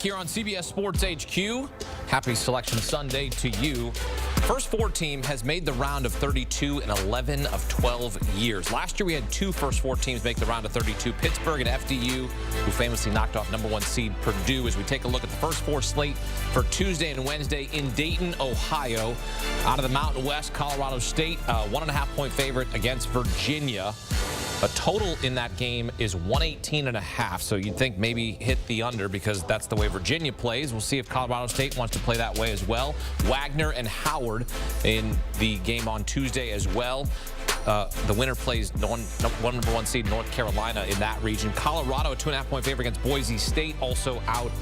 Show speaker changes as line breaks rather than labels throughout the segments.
here on CBS Sports HQ. Happy Selection Sunday to you. First four team has made the round of 32 in 11 of 12 years. Last year we had two first four teams make the round of 32, Pittsburgh and FDU, who famously knocked off #1 seed Purdue. As we take a look at the first four slate for Tuesday and Wednesday in Dayton, Ohio. Out of the Mountain West, Colorado State, 1.5-point favorite against Virginia. A total in that game is 118.5, so you'd think maybe hit the under because that's the way Virginia plays. We'll see if Colorado State wants to play that way as well. Wagner and Howard in the game on Tuesday as well. The winner plays #1 seed North Carolina in that region. Colorado, a 2.5-point favorite against Boise State, also out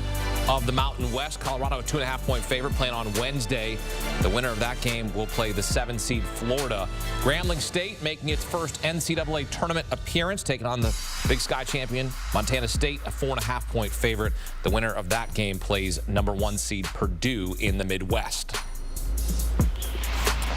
of the Mountain West. Colorado, a 2.5-point favorite, playing on Wednesday. The winner of that game will play the 7 seed Florida. Grambling State making its first NCAA Tournament appearance, taking on the Big Sky champion Montana State, a 4.5-point favorite. The winner of that game plays #1 seed Purdue in the Midwest.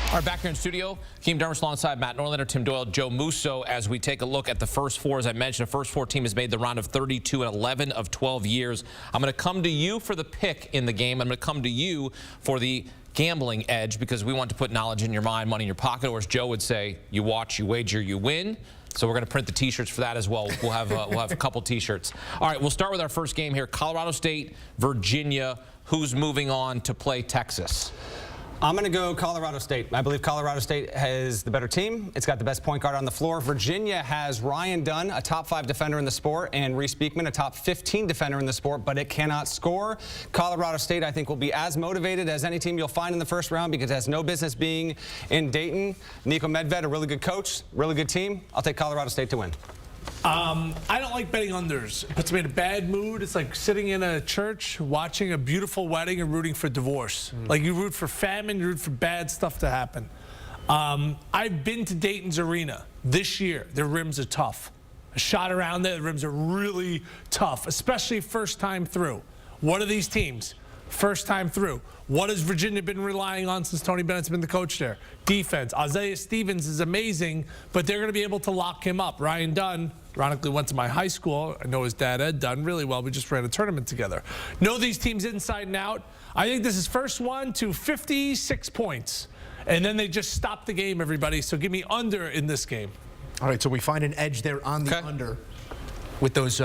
All right, back here in studio, Keem Dermott alongside Matt Norlander, Tim Doyle, Joe Musso, as we take a look at the first four. As I mentioned, the first four team has made the round of 32 in 11 of 12 years. I'm going to come to you for the pick in the game. I'm going to come to you for the gambling edge because we want to put knowledge in your mind, money in your pocket, or as Joe would say, you watch, you wager, you win. So we're going to print the T-shirts for that as well. We'll have a couple T-shirts. All right, we'll start with our first game here. Colorado State, Virginia. Who's moving on to play Texas?
I'm going to go Colorado State. I believe Colorado State has the better team. It's got the best point guard on the floor. Virginia has Ryan Dunn, a top 5 defender in the sport, and Reese Beekman, a top 15 defender in the sport, but it cannot score. Colorado State, I think, will be as motivated as any team you'll find in the first round because it has no business being in Dayton. Nico Medved, a really good coach, really good team. I'll take Colorado State to win.
I don't like betting unders. It puts me in a bad mood. It's like sitting in a church, watching a beautiful wedding and rooting for divorce. Like you root for famine, you root for bad stuff to happen. I've been to Dayton's arena this year. Their rims are tough. I shot around there. The rims are really tough, especially first time through. What are these teams? First time through. What has Virginia been relying on since Tony Bennett's been the coach there? Defense. Isaiah Stevens is amazing, but they're going to be able to lock him up. Ryan Dunn, ironically, went to my high school. I know his dad, Ed Dunn, really well. We just ran a tournament together. Know these teams inside and out. I think this is first one to 56 points. And then they just stop the game, everybody. So give me under in this game.
All right, so we find an edge there on the under with those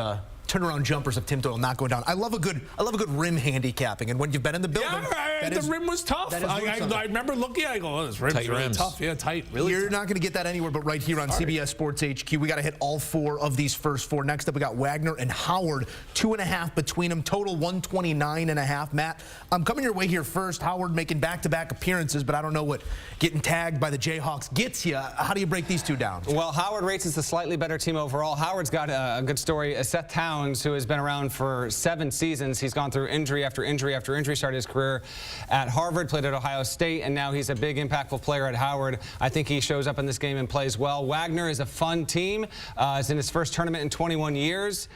turnaround jumpers of Tim Doyle not going down. I love a good rim handicapping, and when you've been in the building,
the rim was tough. I remember looking at it, I go, oh, this rim's really tough. Yeah, tight, really
You're
tough.
not going to get that anywhere but right here on CBS Sports HQ. We got to hit all 4 of these first 4. Next up, we got Wagner and Howard, 2.5 between them, total 129.5. Matt, I'm coming your way here first. Howard making back-to-back appearances, but I don't know what getting tagged by the Jayhawks gets you. How do you break these two down?
Well, Howard rates as the slightly better team overall. Howard's got a good story. Seth Towns, who has been around for 7 seasons. He's gone through injury after injury after injury, started his career at Harvard, played at Ohio State, and now he's a big, impactful player at Howard. I think he shows up in this game and plays well. Wagner is a fun team. It's in his first tournament in 21 years.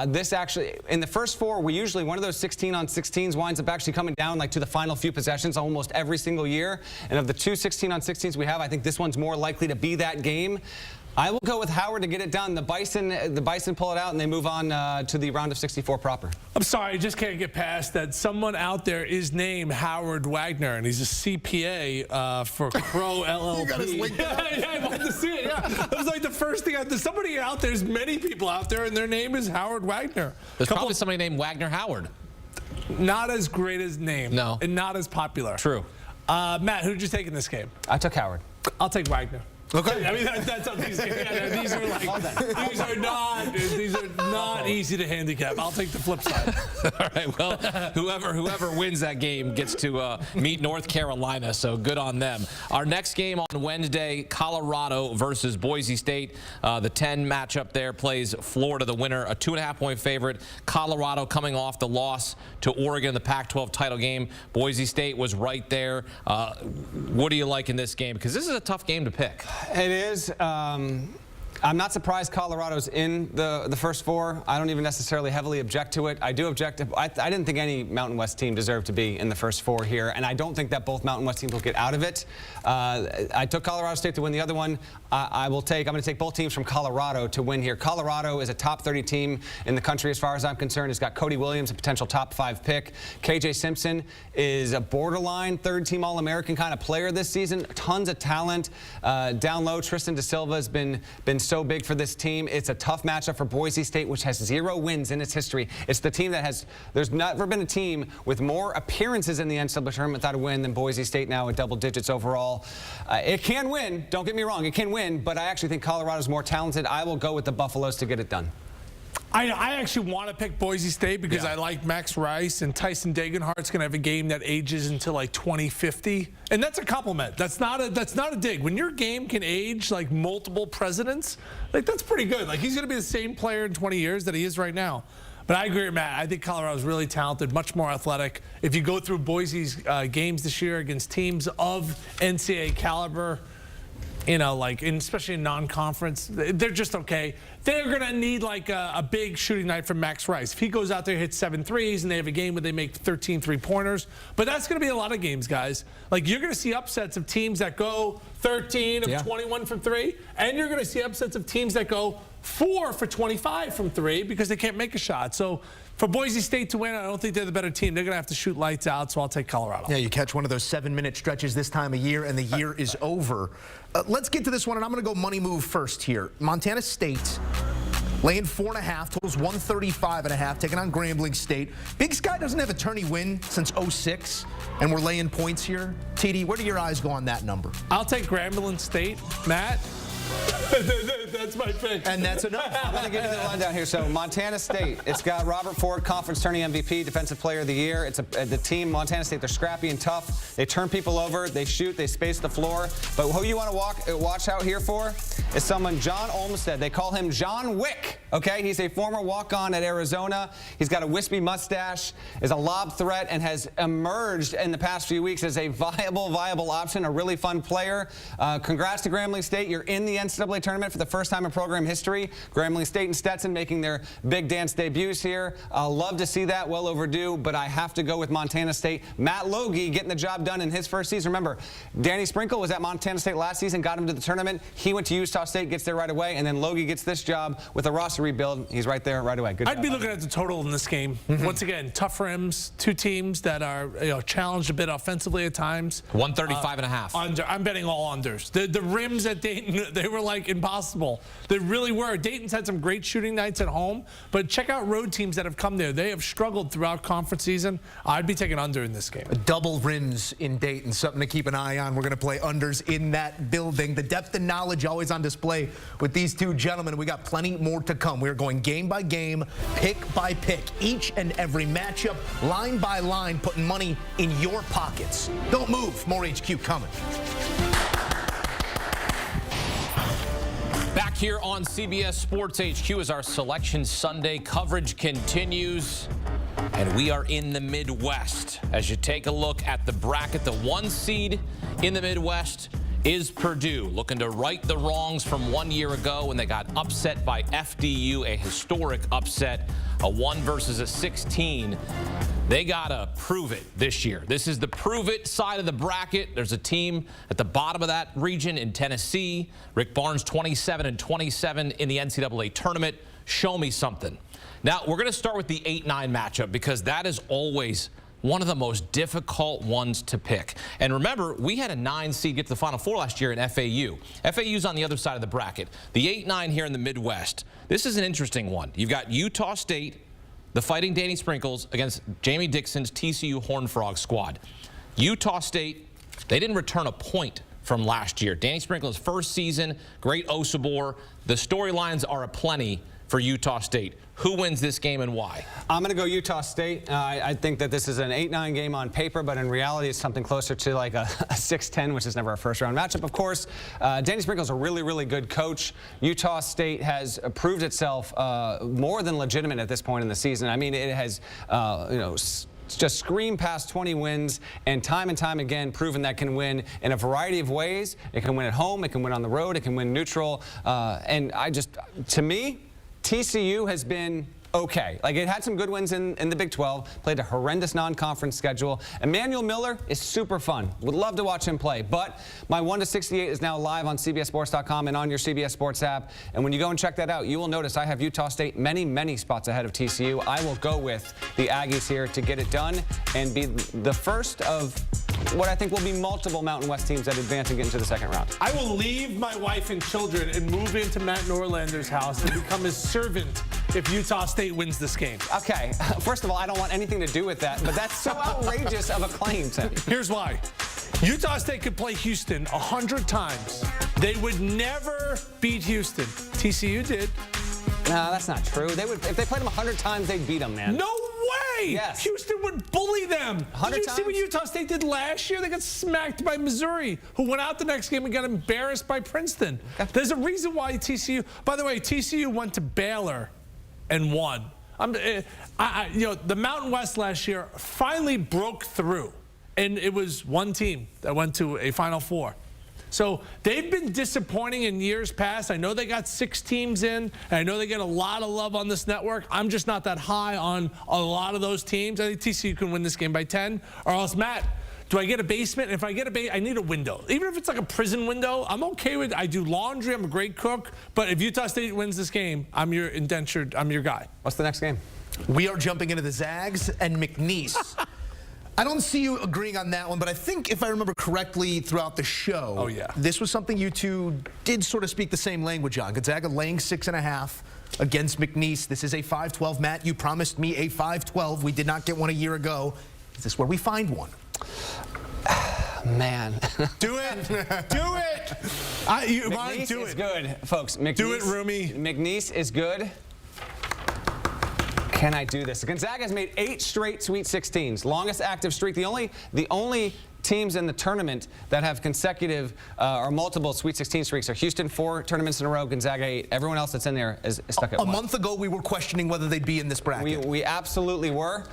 This actually, in the first 4, we usually, one of those 16-on-16s winds up actually coming down like to the final few possessions almost every single year. And of the 2 16-on-16s we have, I think this one's more likely to be that game. I will go with Howard to get it done. The Bison pull it out, and they move on to the round of 64 proper.
I'm sorry, I just can't get past that someone out there is named Howard Wagner, and he's a CPA for Crow LLP.
You got his link
yeah, I wanted to see it. Yeah, that was like the first thing. There's somebody out there. There's many people out there, and their name is Howard Wagner.
There's probably somebody named Wagner Howard.
Not as great as name.
No.
And not as popular.
True.
Matt, who did you take in this game?
I took Howard.
I'll take Wagner.
Okay.
I mean, that's how these are not easy to handicap. I'll take the flip side.
All right, well, whoever wins that game gets to meet North Carolina, so good on them. Our next game on Wednesday, Colorado versus Boise State. The 10 matchup there plays Florida, the winner, a 2.5-point favorite. Colorado coming off the loss to Oregon in the Pac-12 title game. Boise State was right there. What do you like in this game? Because this is a tough game to pick.
It is. I'm not surprised Colorado's in the first four. I don't even necessarily heavily object to it. I do object. I didn't think any Mountain West team deserved to be in the first four here, and I don't think that both Mountain West teams will get out of it. I took Colorado State to win the other one. I'm going to take both teams from Colorado to win here. Colorado is a top 30 team in the country as far as I'm concerned. It's got Cody Williams, a potential top 5 pick. KJ Simpson is a borderline third-team All-American kind of player this season. Tons of talent. Down low, Tristan Da Silva has been so big for this team. It's a tough matchup for Boise State, which has 0 wins in its history. It's the team that has, there's never been a team with more appearances in the NCAA tournament without a win than Boise State now at double digits overall. It can win, don't get me wrong, it can win, but I actually think Colorado's more talented. I will go with the Buffaloes to get it done.
I actually want to pick Boise State because I like Max Rice, and Tyson Degenhardt's going to have a game that ages into like 2050, and that's a compliment. That's not a dig. When your game can age like multiple presidents, like that's pretty good. Like he's going to be the same player in 20 years that he is right now. But I agree with Matt. I think Colorado's really talented, much more athletic. If you go through Boise's games this year against teams of NCAA caliber, you know, like especially in non-conference, they're just okay. They're going to need like a big shooting night from Max Rice. If he goes out there and hits 7 threes and they have a game where they make 13 three-pointers. But that's going to be a lot of games, guys. Like you're going to see upsets of teams that go 13 of 21 from 3. And you're going to see upsets of teams that go 4 for 25 from 3 because they can't make a shot. So for Boise State to win, I don't think they're the better team. They're going to have to shoot lights out, so I'll take Colorado.
Yeah, you catch one of those 7-minute stretches this time of year, and the year is over. Let's get to this one, and I'm going to go money move first here. Montana State laying 4.5, totals 135.5, taking on Grambling State. Big Sky doesn't have a tourney win since 06, and we're laying points here. TD, where do your eyes go on that number?
I'll take Grambling State. Matt? That's my pick.
And that's enough.
I'm going to give you the rundown here. So Montana State, it's got Robert Ford, Conference Tourney MVP, Defensive Player of the Year. It's the team, Montana State, they're scrappy and tough. They turn people over, they shoot, they space the floor. But who you want to watch out here for is someone, John Olmstead. They call him John Wick, okay? He's a former walk-on at Arizona. He's got a wispy mustache, is a lob threat, and has emerged in the past few weeks as a viable option, a really fun player. Congrats to Grambling State. You're in the NCAA tournament for the first time in program history. Grambling State and Stetson making their big dance debuts here. Love to see that, well overdue, but I have to go with Montana State. Matt Logie getting the job done in his first season. Remember, Danny Sprinkle was at Montana State last season, got him to the tournament. He went to Utah State, gets there right away, and then Logie gets this job with a roster rebuild. He's right there right away. Good job.
I'd be looking at the total in this game. Once again, tough rims, two teams that are challenged a bit offensively at times.
135.5.
Under. I'm betting all unders. The rims at Dayton, they were like impossible. They really were. Dayton's had some great shooting nights at home, but check out road teams that have come there. They have struggled throughout conference season. I'd be taking under in this game.
Double rims in Dayton, something to keep an eye on. We're going to play unders in that building. The depth and knowledge always on display with these two gentlemen. We got plenty more to come. We're going game by game, pick by pick, each and every matchup, line by line, putting money in your pockets. Don't move. More HQ coming.
Back here on CBS Sports HQ as our Selection Sunday coverage continues. And we are in the Midwest. As you take a look at the bracket, the 1 seed in the Midwest is Purdue, looking to right the wrongs from 1 year ago when they got upset by FDU, a historic upset, a 1 versus a 16. They got to prove it this year. This is the prove it side of the bracket. There's a team at the bottom of that region in Tennessee. Rick Barnes, 27-27 in the NCAA tournament. Show me something. Now, we're going to start with the 8-9 matchup because that is always one of the most difficult ones to pick. And remember, we had a 9 seed get to the Final Four last year in FAU. FAU's on the other side of the bracket. The 8-9 here in the Midwest. This is an interesting one. You've got Utah State, the Fighting Danny Sprinkles, against Jamie Dixon's TCU Horned Frog squad. Utah State, they didn't return a point from last year. Danny Sprinkles' first season, great Osabor. The storylines are aplenty for Utah State. Who wins this game and why?
I'm going to go Utah State. I think that this is an 8-9 game on paper, but in reality, it's something closer to like a 6-10, which is never a first-round matchup, of course. Danny Sprinkle's a really, really good coach. Utah State has proved itself more than legitimate at this point in the season. I mean, it has, just scream past 20 wins, and time again proven that can win in a variety of ways. It can win at home, it can win on the road, it can win neutral. And to me, TCU has been okay. Like, it had some good wins in the Big 12, played a horrendous non-conference schedule. Emmanuel Miller is super fun. Would love to watch him play. But my 1 to 68 is now live on CBSSports.com and on your CBS Sports app. And when you go and check that out, you will notice I have Utah State many spots ahead of TCU. I will go with the Aggies here to get it done and be the first of what I think will be multiple Mountain West teams that advance and get into the second round.
I will leave my wife and children and move into Matt Norlander's house and become his servant if Utah State wins this game.
Okay, first of all, I don't want anything to do with that, but that's so outrageous of a claim, Tim.
Here's why. Utah State could play Houston 100 times. They would never beat Houston. TCU did.
No, that's not true. They would, if they played them 100 times, they'd beat them, man.
No way!
Yes.
Houston would bully them.
100
Did you
times?
see what Utah State did last year? They got smacked by Missouri, who went out the next game and got embarrassed by Princeton. Okay. There's a reason why TCU, by the way, TCU went to Baylor and won. You know, the Mountain West last year finally broke through, and it was one team that went to a Final Four. So they've been disappointing in years past. I know they got 6 teams in, and I know they get a lot of love on this network. I'm just not that high on a lot of those teams. I think TCU can win this game by 10. Or else, Matt, do I get a basement? If I get a basement, I need a window. Even if it's like a prison window, I'm okay with it. I do laundry. I'm a great cook. But if Utah State wins this game, I'm your guy.
What's the next game?
We are jumping into the Zags and McNeese. I don't see you agreeing on that one, but I think if I remember correctly throughout the show, this was something you two did sort of speak the same language on. Gonzaga laying 6.5 against McNeese. This is a 5-12. Matt, you promised me a 5-12. We did not get one a year ago. Is this where we find one?
Man.
Do it. Do it.
McNeese
do
is
it.
good, folks. McNeese,
do it, Rumi.
McNeese is good. Can I do this? Gonzaga has made 8 straight Sweet 16s, longest active streak. The only teams in the tournament that have consecutive or multiple Sweet 16 streaks are Houston 4 tournaments in a row, Gonzaga 8. Everyone else that's in there is stuck at 1.
A month ago, we were questioning whether they'd be in this bracket.
We absolutely were.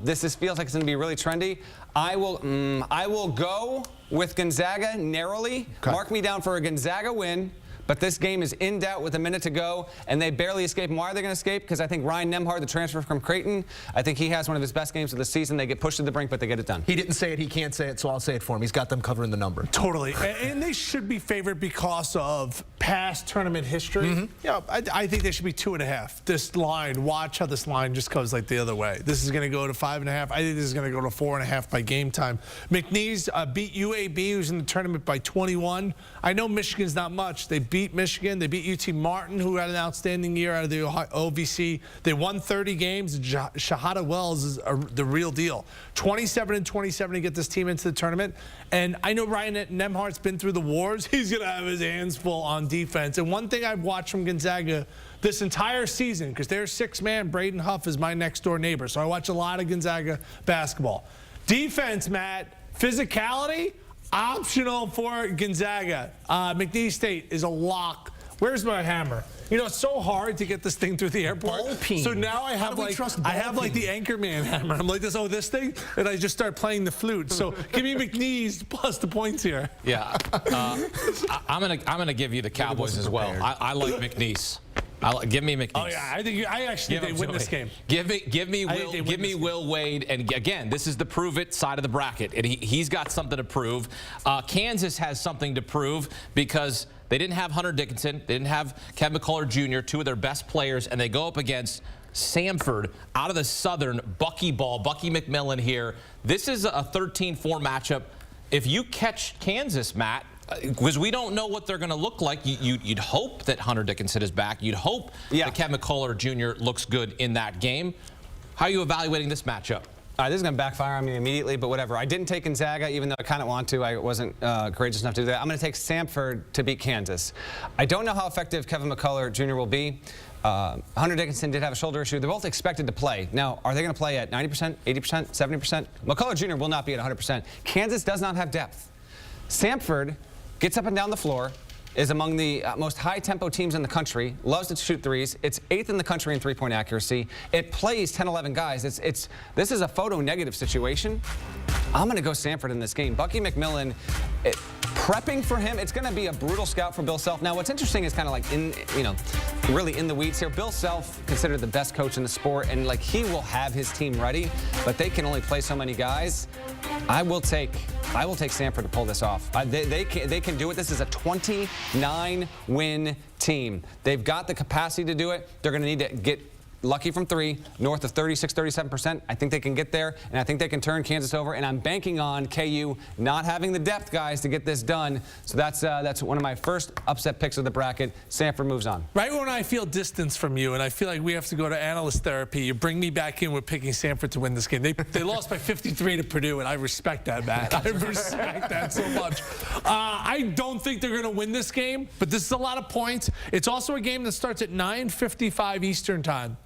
This feels like it's going to be really trendy. I will go with Gonzaga narrowly. Okay. Mark me down for a Gonzaga win. But this game is in doubt with a minute to go, and they barely escape. And why are they going to escape? Because I think Ryan Nembhard, the transfer from Creighton, I think he has one of his best games of the season. They get pushed to the brink, but they get it done.
He didn't say it. He can't say it, so I'll say it for him. He's got them covering the number.
Totally. And they should be favored because of past tournament history. Yeah, I think they should be 2.5. This line, watch how this line just goes like the other way. This is going to go to 5.5. I think this is going to go to 4.5 by game time. McNeese beat UAB, who's in the tournament, by 21. I know Michigan's not much. They beat Michigan. They beat UT Martin, who had an outstanding year out of the OVC. They won 30 games. Shahada Wells is the real deal. 27-27 to get this team into the tournament. And I know Ryan Nembhard's been through the wars. He's going to have his hands full on defense. And one thing I've watched from Gonzaga this entire season, because their 6-man, Braden Huff, is my next-door neighbor. So I watch a lot of Gonzaga basketball. Defense, Matt, physicality, optional for Gonzaga. McNeese State is a lock. Where's my hammer? You know, it's so hard to get this thing through the airport.
Ball peen.
So now I have like the Anchorman hammer. I'm like this, this thing, and I just start playing the flute. So give me McNeese plus the points here.
Yeah, I'm gonna give you the Cowboys as well. I like McNeese. Give me McNeese.
Oh yeah, I actually think they win this game.
Give me Will Wade, and again, this is the prove it side of the bracket, and he's got something to prove. Kansas has something to prove because they didn't have Hunter Dickinson, they didn't have Kevin McCullough Jr., 2 of their best players, and they go up against Samford out of the Southern. Bucky McMillan here. This is a 13-4 matchup. If you catch Kansas, Matt, because we don't know what they're going to look like. You'd hope that Hunter Dickinson is back. You'd hope that Kevin McCullough Jr. looks good in that game. How are you evaluating this matchup?
This is going to backfire on me immediately, but whatever. I didn't take Gonzaga, even though I kind of want to. I wasn't courageous enough to do that. I'm going to take Samford to beat Kansas. I don't know how effective Kevin McCullough Jr. will be. Hunter Dickinson did have a shoulder issue. They're both expected to play. Now, are they going to play at 90%, 80%, 70%? McCullough Jr. will not be at 100%. Kansas does not have depth. Samford gets up and down the floor, is among the most high-tempo teams in the country, loves to shoot threes. It's 8th in the country in three-point accuracy. It plays 10, 11 guys. This is a photo-negative situation. I'm going to go Sanford in this game. Bucky McMillan, prepping for him, it's going to be a brutal scout for Bill Self. Now, what's interesting is kind of like really in the weeds here. Bill Self, considered the best coach in the sport, and like he will have his team ready, but they can only play so many guys. I will take Sanford to pull this off. They can do it. This is a 29-win team. They've got the capacity to do it. They're going to need to get lucky from three, north of 36, 37%. I think they can get there, and I think they can turn Kansas over, and I'm banking on KU not having the depth guys to get this done. So that's one of my first upset picks of the bracket. Sanford moves on.
Right when I feel distance from you and I feel like we have to go to analyst therapy, you bring me back in with picking Sanford to win this game. They lost by 53 to Purdue, and I respect that, Matt. I respect that so much. I don't think they're going to win this game, but this is a lot of points. It's also a game that starts at 9:55 Eastern time.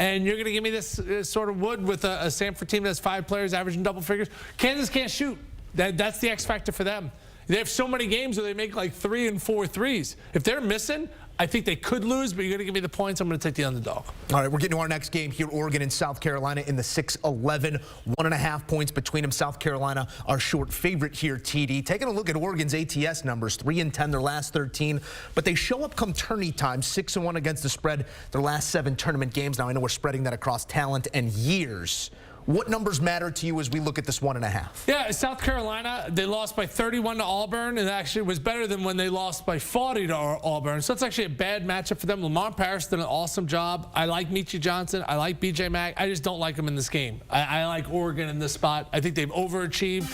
And you're going to give me this sort of wood with a Sanford team that has 5 players averaging double figures. Kansas can't shoot. That's the X factor for them. They have so many games where they make like 3 and 4 threes. If they're missing, I think they could lose, but you're going to give me the points. I'm going to take the underdog.
All right, we're getting to our next game here. Oregon and South Carolina in the 6-11. 1.5 points between them. South Carolina, our short favorite here, TD. Taking a look at Oregon's ATS numbers, 3-10 their last 13. But they show up come tourney time, 6-1 against the spread their last 7 tournament games. Now, I know we're spreading that across talent and years. What numbers matter to you as we look at this 1.5?
Yeah, South Carolina, they lost by 31 to Auburn, and actually was better than when they lost by 40 to Auburn. So it's actually a bad matchup for them. Lamont Paris did an awesome job. I like Michi Johnson. I like BJ Mack. I just don't like them in this game. I like Oregon in this spot. I think they've overachieved.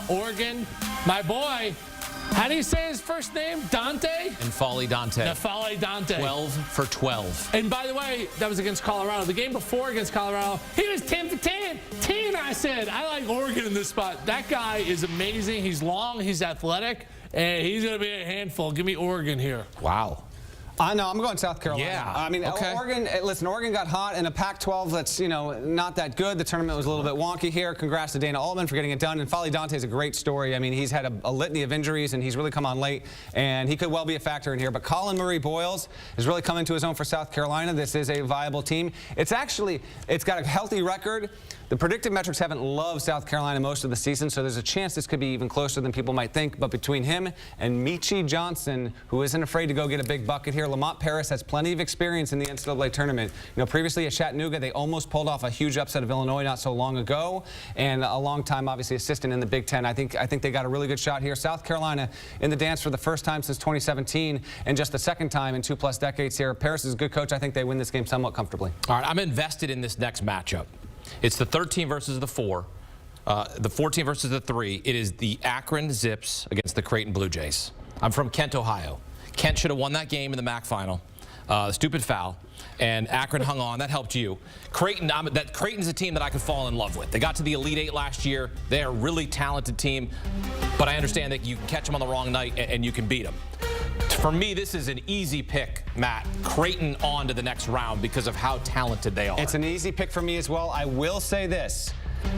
Oregon, my boy, how do you say his first name? Dante?
N'Faly Dante.
N'Faly Dante.
12 for 12.
And by the way, that was against Colorado. The game before against Colorado, he was 10 for 10. 10, I said. I like Oregon in this spot. That guy is amazing. He's long. He's athletic. And he's going to be a handful. Give me Oregon here.
Wow.
No, I'm going South Carolina.
Yeah.
I mean,
okay.
Oregon got hot in a Pac-12 that's, not that good. The tournament was a little bit wonky here. Congrats to Dana Altman for getting it done. And N'Faly Dante is a great story. I mean, he's had a litany of injuries, and he's really come on late, and he could well be a factor in here. But Colin Murray Boyles is really coming to his own for South Carolina. This is a viable team. It's got a healthy record. The predictive metrics haven't loved South Carolina most of the season, so there's a chance this could be even closer than people might think. But between him and Michi Johnson, who isn't afraid to go get a big bucket here, Lamont Paris has plenty of experience in the NCAA tournament. Previously at Chattanooga, they almost pulled off a huge upset of Illinois not so long ago, and a long time, obviously, assistant in the Big Ten. I think they got a really good shot here. South Carolina in the dance for the first time since 2017, and just the second time in 2+ decades here. Paris is a good coach. I think they win this game somewhat comfortably.
All right, I'm invested in this next matchup. It's the 13 versus the 4, the 14 versus the 3. It is the Akron Zips against the Creighton Blue Jays. I'm from Kent, Ohio. Kent should have won that game in the MAC final. Stupid foul. And Akron hung on. That helped you. Creighton's a team that I could fall in love with. They got to the Elite 8 last year. They're a really talented team. But I understand that you can catch them on the wrong night and you can beat them. For me, this is an easy pick, Matt. Creighton on to the next round because of how talented they are.
It's an easy pick for me as well. I will say this.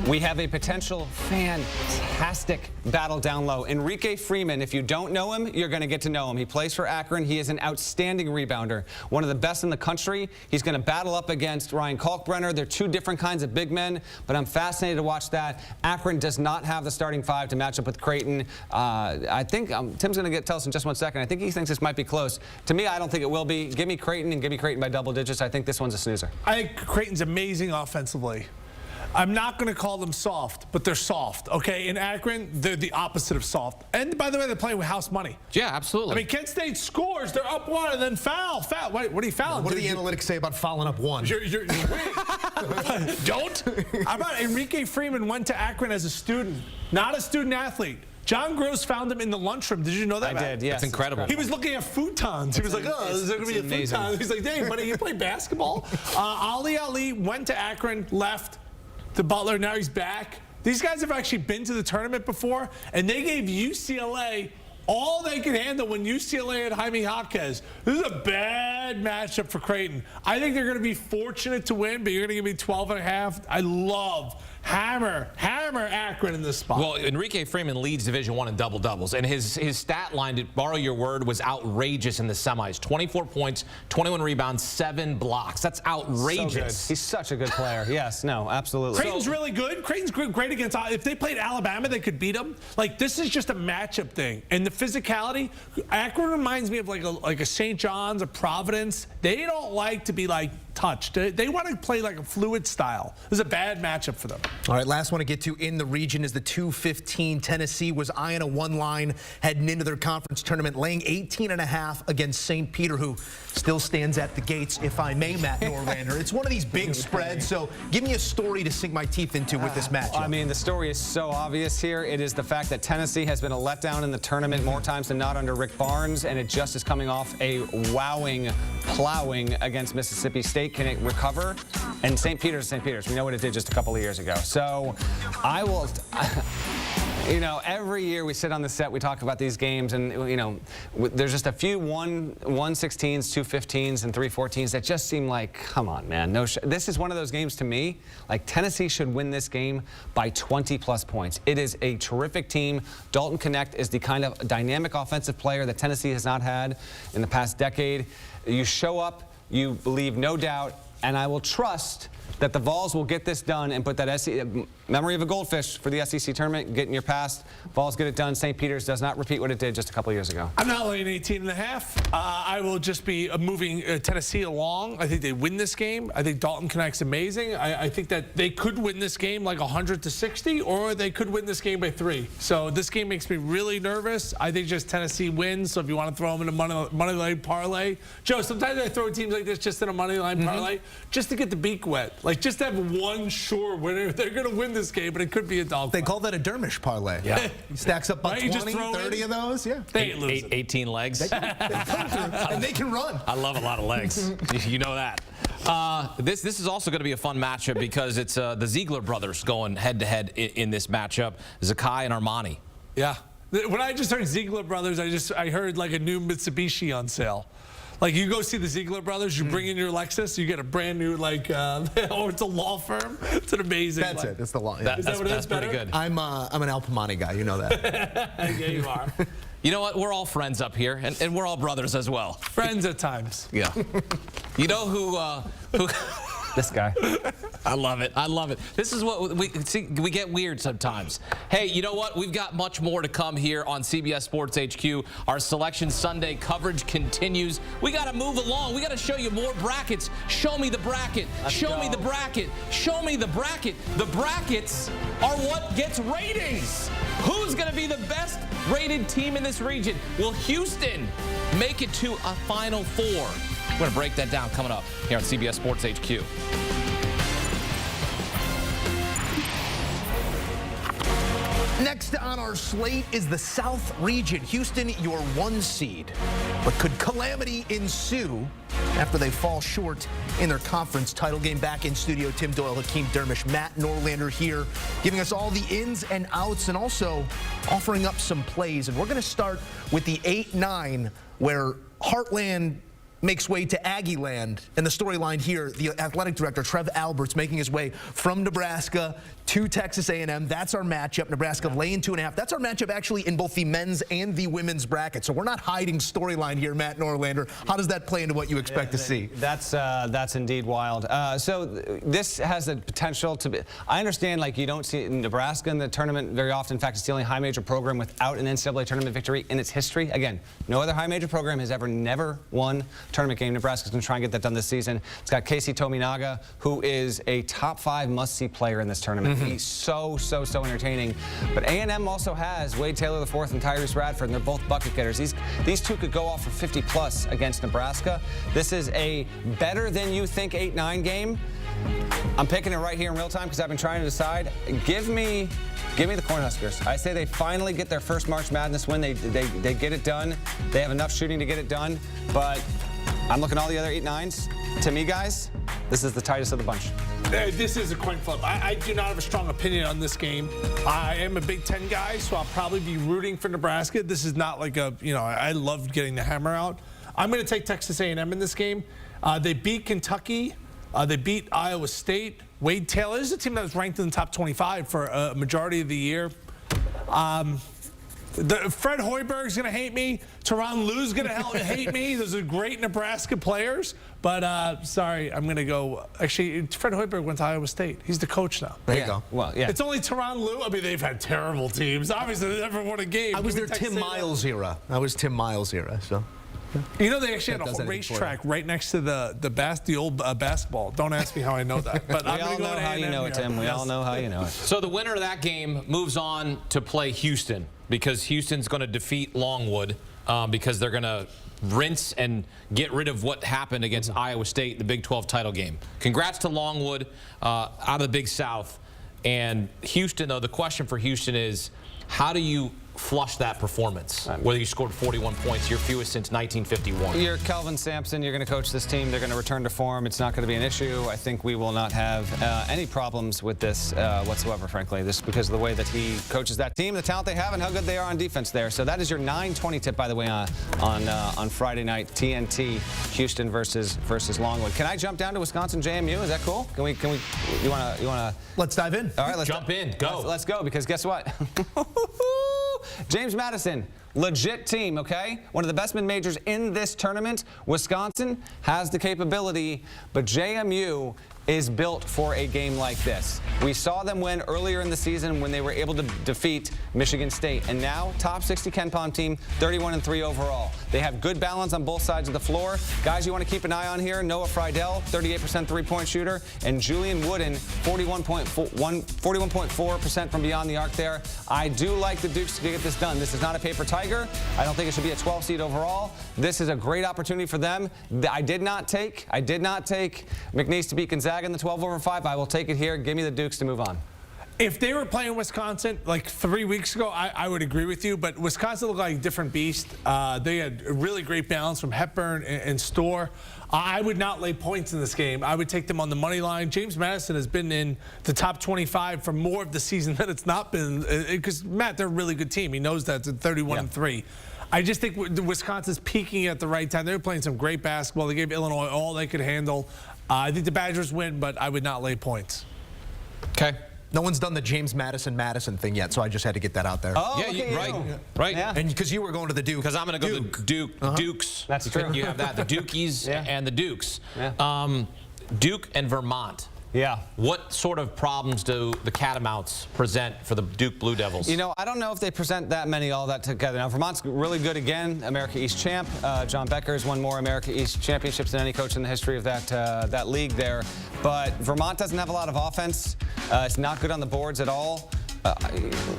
We have a potential fantastic battle down low. Enrique Freeman, if you don't know him, you're going to get to know him. He plays for Akron. He is an outstanding rebounder, one of the best in the country. He's going to battle up against Ryan Kalkbrenner. They're two different kinds of big men, but I'm fascinated to watch that. Akron does not have the starting 5 to match up with Creighton. I think Tim's going to tell us in just 1 second. I think he thinks this might be close. To me, I don't think it will be. Give me Creighton, and give me Creighton by double digits. I think this one's a snoozer.
I think Creighton's amazing offensively. I'm not going to call them soft, but they're soft, okay? In Akron, they're the opposite of soft. And by the way, they're playing with house money.
Yeah, absolutely.
I mean, Kent State scores, they're up 1, and then foul. What are you fouling?
What do the analytics say about fouling up 1?
You're Don't. How about Enrique Freeman went to Akron as a student, not a student athlete. John Gross found him in the lunchroom. Did you know that?
I did, yes.
That's incredible.
He was looking at futons. He was like, oh, is there going to be a futon? He's like, dang, buddy, you play basketball? Ali went to Akron, left. The Butler, now he's back. These guys have actually been to the tournament before, and they gave UCLA all they can handle when UCLA and Jaime Jaquez. This is a bad matchup for Creighton. I think they're going to be fortunate to win, but you're going to give me 12.5. I love hammer Akron in this spot.
Well, Enrique Freeman leads Division I in double-doubles, and his stat line, to borrow your word, was outrageous in the semis. 24 points, 21 rebounds, 7 blocks. That's outrageous.
So he's such a good player. Yes, no, absolutely.
Creighton's really good. Creighton's great against. If they played Alabama, they could beat them. Like, this is just a matchup thing, and the physicality. Akron reminds me of like a St. John's, a Providence. They don't like to be like touched. They want to play like a fluid style. This is a bad matchup for them.
All right, last one to get to in the region is the 2-15. Tennessee was eyeing a one line heading into their conference tournament, laying 18.5 against St. Peter, who still stands at the gates, if I may, Matt Norlander. It's one of these big spreads, so give me a story to sink my teeth into with this matchup.
I mean, the story is so obvious here. It is the fact that Tennessee has been a letdown in the tournament more times than not under Rick Barnes, and it just is coming off a plowing against Mississippi State. Can it recover? And St. Peter's, we know what it did just a couple of years ago. So I will, you know, every year we sit on the set, we talk about these games, and, you know, there's just a few 1-16s, 2-15s, and 3-14s that just seem like, come on, man. This is one of those games to me, like Tennessee should win this game by 20+ points. It is a terrific team. Dalton Knecht is the kind of dynamic offensive player that Tennessee has not had in the past decade. You show up, you leave no doubt, and I will trust that the Vols will get this done and put that memory of a goldfish for the SEC tournament, get in your past. Vols get it done. St. Peter's does not repeat what it did just a couple years ago.
I'm not laying 18.5. I will just be moving Tennessee along. I think they win this game. I think Dalton Knecht's amazing. I think that they could win this game like 100-60, or they could win this game by 3. So this game makes me really nervous. I think just Tennessee wins. So if you want to throw them in a money line parlay, Joe, sometimes I throw teams like this just in a money line parlay just to get the beak wet. Like, just to have one sure winner. They're going to win this game, but it could be a dog.
They call that a Dermish parlay. Yeah. He stacks up about 20, 30 of those. Yeah.
They ain't losing.
18 legs.
They come through, and they can run.
I love a lot of legs. You know that. This is also going to be a fun matchup because it's the Ziegler brothers going head-to-head in this matchup. Zakai and Armani.
Yeah. When I just heard Ziegler brothers, I heard like a new Mitsubishi on sale. Like, you go see the Ziegler brothers, you bring in your Lexus, you get a brand new, like, or it's a law firm. It's an amazing.
That's it. It's the law. Yeah.
That's pretty good.
I'm an Al Piemonte guy. You know that.
Yeah, you are.
You know what? We're all friends up here, and we're all brothers as well.
Friends at times.
Yeah. You know who
This guy.
I love it. I love it. This is what we see. We get weird sometimes. Hey, you know what? We've got much more to come here on CBS Sports HQ. Our Selection Sunday coverage continues. We got to move along. We got to show you more brackets. Show me the bracket. Show me the bracket. Show me the bracket. The brackets are what gets ratings. Who's going to be the best rated team in this region? Will Houston make it to a Final Four? We're going to break that down coming up here on CBS Sports HQ.
Next on our slate is the South region. Houston, your 1 seed. But could calamity ensue after they fall short in their conference title game? Back in studio, Tim Doyle, Hakeem Dermish, Matt Norlander here, giving us all the ins and outs and also offering up some plays. And we're going to start with the 8-9, where Heartland makes way to Aggieland. And the storyline here, the athletic director, Trev Alberts, making his way from Nebraska to Texas A&M. That's our matchup. Nebraska laying 2.5. That's our matchup actually in both the men's and the women's bracket. So we're not hiding storyline here, Matt Norlander. How does that play into what you expect to see?
That's indeed wild. So this has the potential to be. I understand, like, you don't see Nebraska in the tournament very often. In fact, it's the only high major program without an NCAA tournament victory in its history. Again, no other high major program has never won a tournament game. Nebraska's going to try and get that done this season. It's got Casey Tominaga, who is a top 5 must-see player in this tournament. He's so entertaining. But A&M also has Wade Taylor IV and Tyrese Radford, and they're both bucket getters. These two could go off for 50+ against Nebraska. This is a better than you think 8-9 game. I'm picking it right here in real time because I've been trying to decide. Give me the Cornhuskers. I say they finally get their first March Madness win. They get it done. They have enough shooting to get it done. But I'm looking at all the other 8-9s. To me, guys, this is the tightest of the bunch.
This is a coin flip. I do not have a strong opinion on this game. I am a Big Ten guy, so I'll probably be rooting for Nebraska. This is not like I loved getting the hammer out. I'm going to take Texas A&M in this game. They beat Kentucky. They beat Iowa State. Wade Taylor is a team that was ranked in the top 25 for a majority of the year. Fred Hoiberg's going to hate me. Teron Lou's going to hate me. Those are great Nebraska players. But, sorry, I'm going to go. Actually, Fred Hoiberg went to Iowa State. He's the coach now.
There you go.
Well, yeah.
It's only Teron Lou. I mean, they've had terrible teams. Obviously, they never won a game.
I was their Tim Miles era. So.
You know, they actually had a racetrack right next to the old basketball. Don't ask me how I know that. But
we all know how you know it, Tim. We all know how you know it.
So the winner of that game moves on to play Houston, because Houston's going to defeat Longwood because they're going to rinse and get rid of what happened against Iowa State, the Big 12 title game. Congrats to Longwood out of the Big South. And Houston, though, the question for Houston is, how do you flush that performance, whether you scored 41 points, your fewest since 1951?
You're Kelvin Sampson. You're going to coach this team. They're going to return to form. It's not going to be an issue. I think we will not have any problems with this whatsoever, frankly. This is because of the way that he coaches that team, the talent they have, and how good they are on defense there. So that is your 9:20 tip, by the way, on Friday night, TNT, Houston versus Longwood. Can I jump down to Wisconsin JMU? Is that cool? Can we? You want to?
Let's dive in.
All right, let's
jump in. Go.
Let's go, because guess what? James Madison, legit team, okay? One of the best mid-majors in this tournament. Wisconsin has the capability, but JMU is built for a game like this. We saw them win earlier in the season when they were able to defeat Michigan State. And now, top 60 KenPom team, 31-3 overall. They have good balance on both sides of the floor. Guys you want to keep an eye on here, Noah Friedel, 38% three-point shooter, and Julian Wooden, 41.4% from beyond the arc there. I do like the Dukes to get this done. This is not a paper tiger. I don't think it should be a 12 seed overall. This is a great opportunity for them. I did not take McNeese to beat Gonzaga in the 12/5. I will take it here. Give me the Dukes to move on.
If they were playing Wisconsin like 3 weeks ago, I would agree with you. But Wisconsin looked like a different beast. They had a really great balance from Hepburn and Storr. I would not lay points in this game. I would take them on the money line. James Madison has been in the top 25 for more of the season than it's not been. Because, Matt, they're a really good team. He knows that. It's 31-3. I just think Wisconsin's peaking at the right time. They were playing some great basketball. They gave Illinois all they could handle. I think the Badgers win, but I would not lay points.
Okay.
No one's done the James Madison thing yet, so I just had to get that out there.
Oh,
yeah, right.
Yeah.
And because you were going to the Duke.
Because I'm going to go to the Dukes.
That's true.
You have that, the Dukies and the Dukes.
Yeah.
Duke and Vermont.
Yeah.
What sort of problems do the Catamounts present for the Duke Blue Devils?
You know, I don't know if they present that many all that together. Now, Vermont's really good again, America East champ. John Becker has won more America East championships than any coach in the history of that league there. But Vermont doesn't have a lot of offense. It's not good on the boards at all.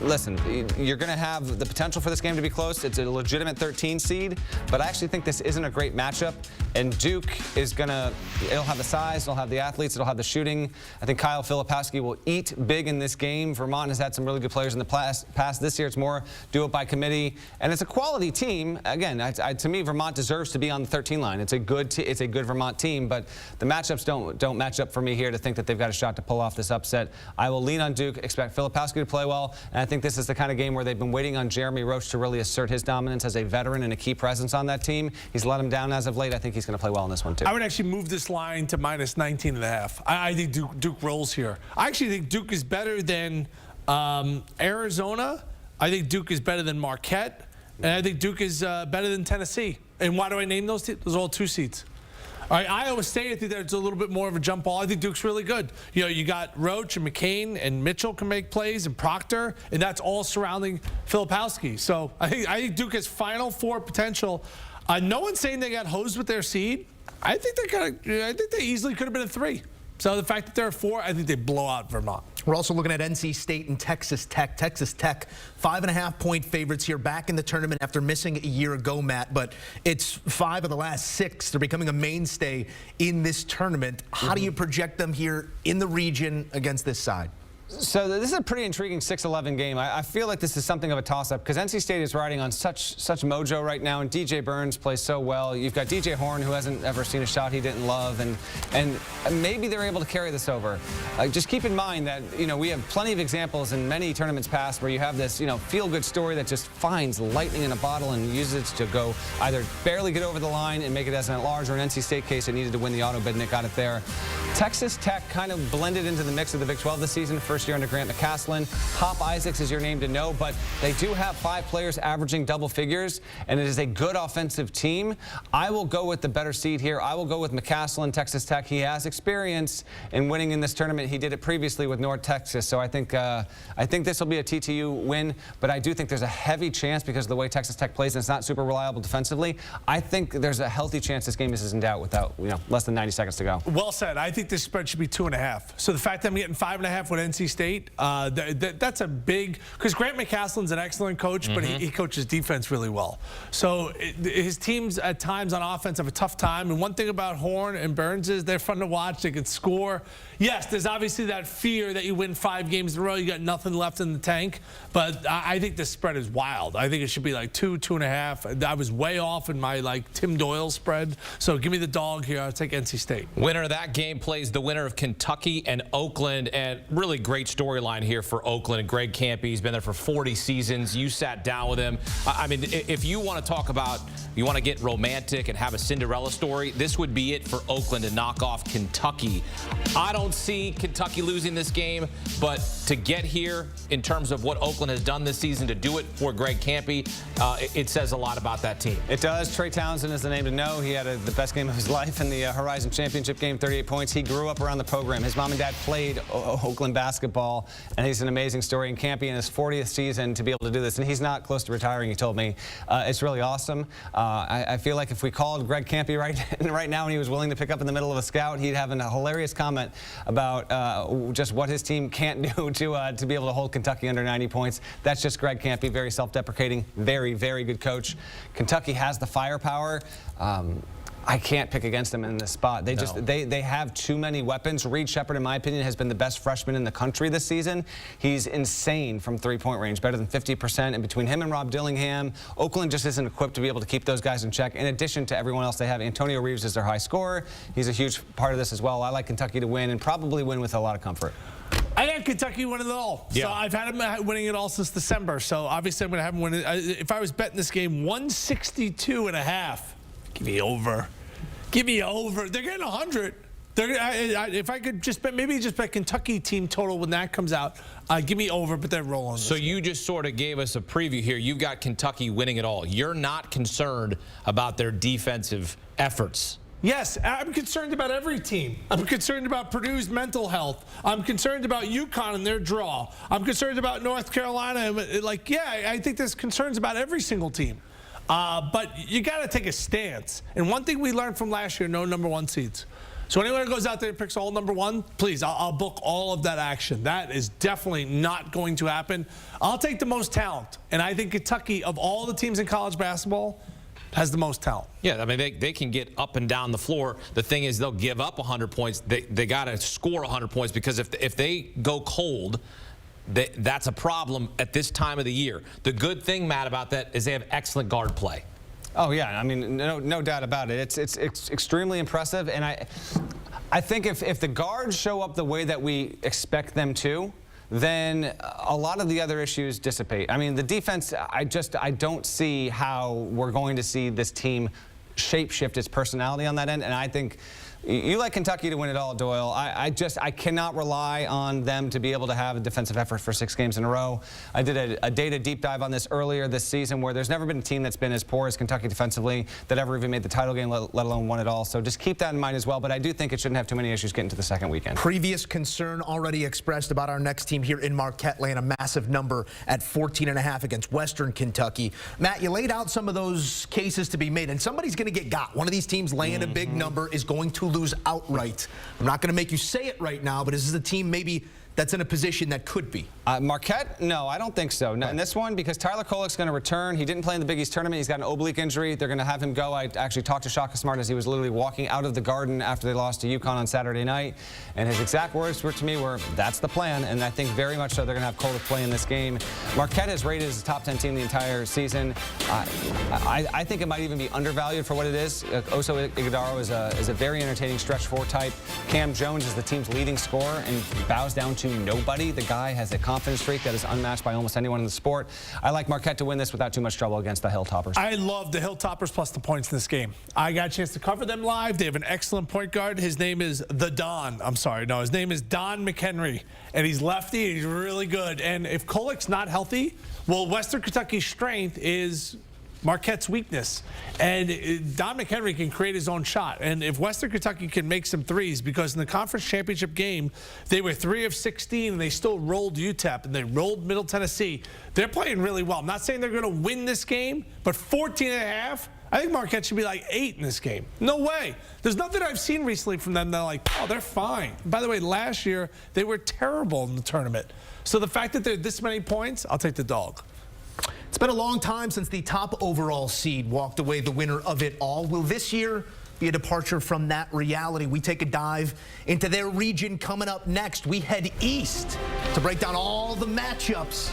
Listen, you're going to have the potential for this game to be close. It's a legitimate 13 seed, but I actually think this isn't a great matchup. And Duke is going to, it'll have the size, it'll have the athletes, it'll have the shooting. I think Kyle Filipowski will eat big in this game. Vermont has had some really good players in the past. This year, it's more do it by committee. And it's a quality team. Again, to me, Vermont deserves to be on the 13 line. It's a good Vermont team, but the matchups don't match up for me here to think that they've got a shot to pull off this upset. I will lean on Duke, expect Filipowski to play well, and I think this is the kind of game where they've been waiting on Jeremy Roach to really assert his dominance as a veteran and a key presence on that team. He's let him down as of late. I think he's going to play well in this one too.
I would actually move this line to minus 19.5. I think Duke rolls here. I actually think Duke is better than Arizona. I think Duke is better than Marquette, and I think Duke is better than Tennessee. And why do I name those teams? Those are all 2 seeds. All right, Iowa State, I think that's a little bit more of a jump ball. I think Duke's really good. You know, you got Roach and McCain and Mitchell can make plays and Proctor, and that's all surrounding Filipowski. So I think Duke has Final Four potential. No one's saying they got hosed with their seed. I think they easily could have been a 3. So the fact that they're a 4, I think they blow out Vermont.
We're also looking at NC State and Texas Tech. Texas Tech, 5.5-point favorites here, back in the tournament after missing a year ago, Matt. But it's 5 of the last 6. They're becoming a mainstay in this tournament. How do you project them here in the region against this side?
So this is a pretty intriguing 6-11 game. I feel like this is something of a toss-up because NC State is riding on such mojo right now, and DJ Burns plays so well. You've got DJ Horn, who hasn't ever seen a shot he didn't love, and maybe they're able to carry this over. Just keep in mind that we have plenty of examples in many tournaments past where you have this feel-good story that just finds lightning in a bottle and uses it to go either barely get over the line and make it as an at-large, or in NC State case, it needed to win the auto bid and it got it there. Texas Tech kind of blended into the mix of the Big 12 this season. First year under Grant McCaslin. Hop Isaacs is your name to know, but they do have 5 players averaging double figures, and it is a good offensive team. I will go with the better seed here. I will go with McCaslin, Texas Tech. He has experience in winning in this tournament. He did it previously with North Texas, so I think this will be a TTU win, but I do think there's a heavy chance because of the way Texas Tech plays, and it's not super reliable defensively. I think there's a healthy chance this game is in doubt without less than 90 seconds to go.
Well said. I think this spread should be 2.5. So the fact that I'm getting 5.5 with NC State, that's a big, because Grant McCaslin's an excellent coach, but he coaches defense really well. So his teams at times on offense have a tough time. And one thing about Horn and Burns is they're fun to watch. They can score. Yes, there's obviously that fear that you win 5 games in a row, you got nothing left in the tank. But I think this spread is wild. I think it should be like 2.5. I was way off in my Tim Doyle spread. So give me the dog here. I'll take NC State.
Winner of that game plays the winner of Kentucky and Oakland, and really great storyline here for Oakland and Greg Kampe. He's been there for 40 seasons. You sat down with him. I mean, if you want to talk about, you want to get romantic and have a Cinderella story, this would be it for Oakland to knock off Kentucky. I don't see Kentucky losing this game, but to get here in terms of what Oakland has done this season, to do it for Greg Kampe, it says a lot about that team.
It does. Trey Townsend is the name to know. He had the best game of his life in the Horizon Championship game, 38 points. He grew up around the program. His mom and dad played Oakland basketball, and he's an amazing story. And Kampe in his 40th season to be able to do this, and he's not close to retiring, he told me. It's really awesome. I feel like if we called Greg Kampe right now and he was willing to pick up in the middle of a scout, he'd have a hilarious comment about just what his team can't do to be able to hold Kentucky under 90 points. That's just Greg Kampe, very self-deprecating, very, very good coach. Kentucky has the firepower. I can't pick against them in this spot. They have too many weapons. Reed Shepherd, in my opinion, has been the best freshman in the country this season. He's insane from three-point range, better than 50%. And between him and Rob Dillingham, Oakland just isn't equipped to be able to keep those guys in check. In addition to everyone else they have, Antonio Reeves is their high scorer. He's a huge part of this as well. I like Kentucky to win and probably win with a lot of comfort.
I got Kentucky winning it all. Yeah. So I've had them winning it all since December. So obviously I'm going to have them win it. If I was betting this game, 162.5. Give me over. Give me over. They're getting 100. If I could just bet, maybe just bet Kentucky team total when that comes out. Give me over, but they're rolling.
So you just sort of gave us a preview here. You've got Kentucky winning it all. You're not concerned about their defensive efforts.
Yes, I'm concerned about every team. I'm concerned about Purdue's mental health. I'm concerned about UConn and their draw. I'm concerned about North Carolina. I think there's concerns about every single team. But you got to take a stance. And one thing we learned from last year, no number 1 seeds. So anyone who goes out there and picks all number 1, please, I'll book all of that action. That is definitely not going to happen. I'll take the most talent. And I think Kentucky, of all the teams in college basketball, has the most talent.
Yeah, I mean, they can get up and down the floor. The thing is, they'll give up 100 points. They got to score 100 points because if they go cold, that's a problem at this time of the year. The good thing, Matt, about that is they have excellent guard play.
Oh, yeah. I mean, no doubt about it. It's extremely impressive. And I think if the guards show up the way that we expect them to, then a lot of the other issues dissipate. I mean, the defense, I don't see how we're going to see this team shape-shift its personality on that end. And I think you like Kentucky to win it all, Doyle. I cannot rely on them to be able to have a defensive effort for 6 games in a row. I did a data deep dive on this earlier this season where there's never been a team that's been as poor as Kentucky defensively that ever even made the title game, let alone won it all. So just keep that in mind as well. But I do think it shouldn't have too many issues getting to the second weekend.
Previous concern already expressed about our next team here in Marquette, laying a massive number at 14.5 against Western Kentucky. Matt, you laid out some of those cases to be made, and somebody's going to get got. One of these teams laying a big number is going to lose outright. I'm not going to make you say it right now, but this is a team maybe that's in a position that could be?
Marquette? No, I don't think so. No, in this one, because Tyler Kolek's going to return. He didn't play in the Big East tournament. He's got an oblique injury. They're going to have him go. I actually talked to Shaka Smart as he was literally walking out of the Garden after they lost to UConn on Saturday night. And his exact words to me were, that's the plan. And I think very much so they're going to have Kolek play in this game. Marquette is rated as a top 10 team the entire season. I think it might even be undervalued for what it is. Oso Ighodaro is a very entertaining stretch four type. Cam Jones is the team's leading scorer and bows down to nobody. The guy has a confidence streak that is unmatched by almost anyone in the sport. I like Marquette to win this without too much trouble against the Hilltoppers.
I love the Hilltoppers plus the points in this game. I got a chance to cover them live. They have an excellent point guard. His name is his name is Don McHenry, and he's lefty. He's really good. And if Kolek's not healthy, well, Western Kentucky's strength is Marquette's weakness. And Don McHenry can create his own shot. And if Western Kentucky can make some threes, because in the conference championship game, they were 3 of 16, and they still rolled UTEP, and they rolled Middle Tennessee. They're playing really well. I'm not saying they're going to win this game, but 14.5, I think Marquette should be like 8 in this game. No way. There's nothing I've seen recently from them that like, oh, they're fine. By the way, last year, they were terrible in the tournament. So the fact that they're this many points, I'll take the dog.
It's been a long time since the top overall seed walked away the winner of it all. Will this year be a departure from that reality? We take a dive into their region coming up next. We head east to break down all the matchups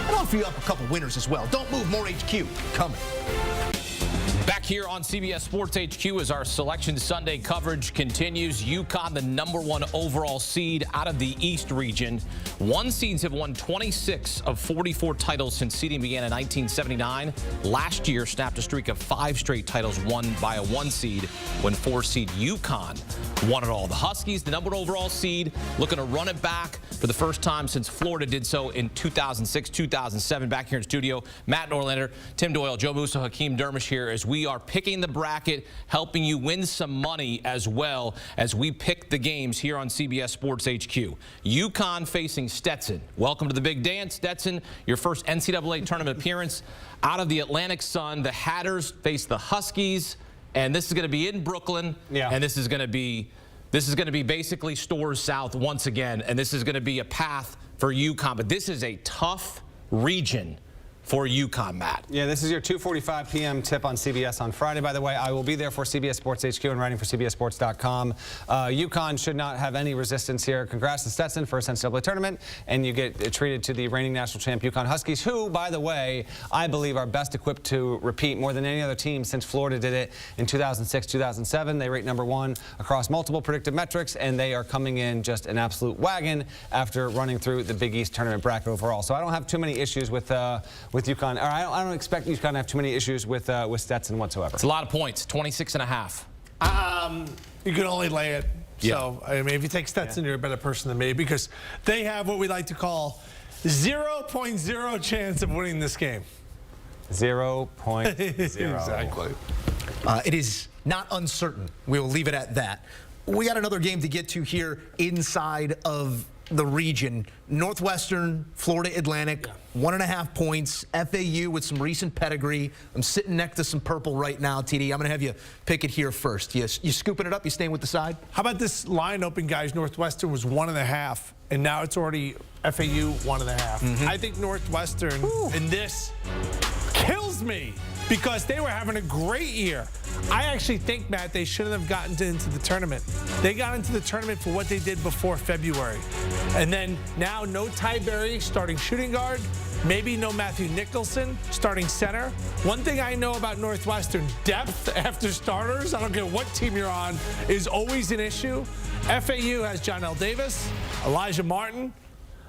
and offer you up a couple winners as well. Don't move, more HQ coming.
Back here on CBS Sports HQ as our Selection Sunday coverage continues. UConn, the #1 overall seed out of the East region. One seeds have won 26 of 44 titles since seeding began in 1979. Last year snapped a streak of 5 straight titles won by a 1 seed when 4 seed UConn won it all. The Huskies, the #1 overall seed, looking to run it back for the first time since Florida did so in 2006, 2007. Back here in studio, Matt Norlander, Tim Doyle, Joe Musso, Hakeem Dermish here as we are picking the bracket, helping you win some money as well as we pick the games here on CBS Sports HQ. UConn facing Stetson. Welcome to the big dance, Stetson. Your first NCAA tournament appearance out of the Atlantic Sun. The Hatters face the Huskies, and this is going to be in Brooklyn. Yeah. And this is going to be basically Stores South once again, and this is going to be a path for UConn. But this is a tough region for UConn, Matt.
Yeah, this is your 2:45 p.m. tip on CBS on Friday. By the way, I will be there for CBS Sports HQ and writing for CBSSports.com. UConn should not have any resistance here. Congrats to Stetson, first NCAA tournament, and you get treated to the reigning national champ UConn Huskies, who, by the way, I believe are best equipped to repeat more than any other team since Florida did it in 2006, 2007. They rate #1 across multiple predictive metrics, and they are coming in just an absolute wagon after running through the Big East tournament bracket overall. So I don't have too many issues with UConn, or I don't expect UConn to have too many issues with Stetson whatsoever.
It's a lot of points, 26.5.
You can only lay it.
Yeah.
So, I mean, if you take Stetson, you're a better person than me because they have what we like to call 0.0 chance of winning this game.
0.0.
Exactly.
It is not uncertain. We'll leave it at that. We got another game to get to here inside of the region. Northwestern, Florida Atlantic, 1.5 points. FAU with some recent pedigree. I'm sitting next to some purple right now, TD. I'm going to have you pick it here first. You scooping it up? You staying with the side?
How about this line open, guys? Northwestern was 1.5, and now it's already FAU 1.5. I think Northwestern in this kills me because they were having a great year. I actually think, Matt, they shouldn't have gotten into the tournament. They got into the tournament for what they did before February. And then now no Ty Berry starting shooting guard, maybe no Matthew Nicholson starting center. One thing I know about Northwestern, depth after starters, I don't care what team you're on, is always an issue. FAU has John L. Davis, Elijah Martin.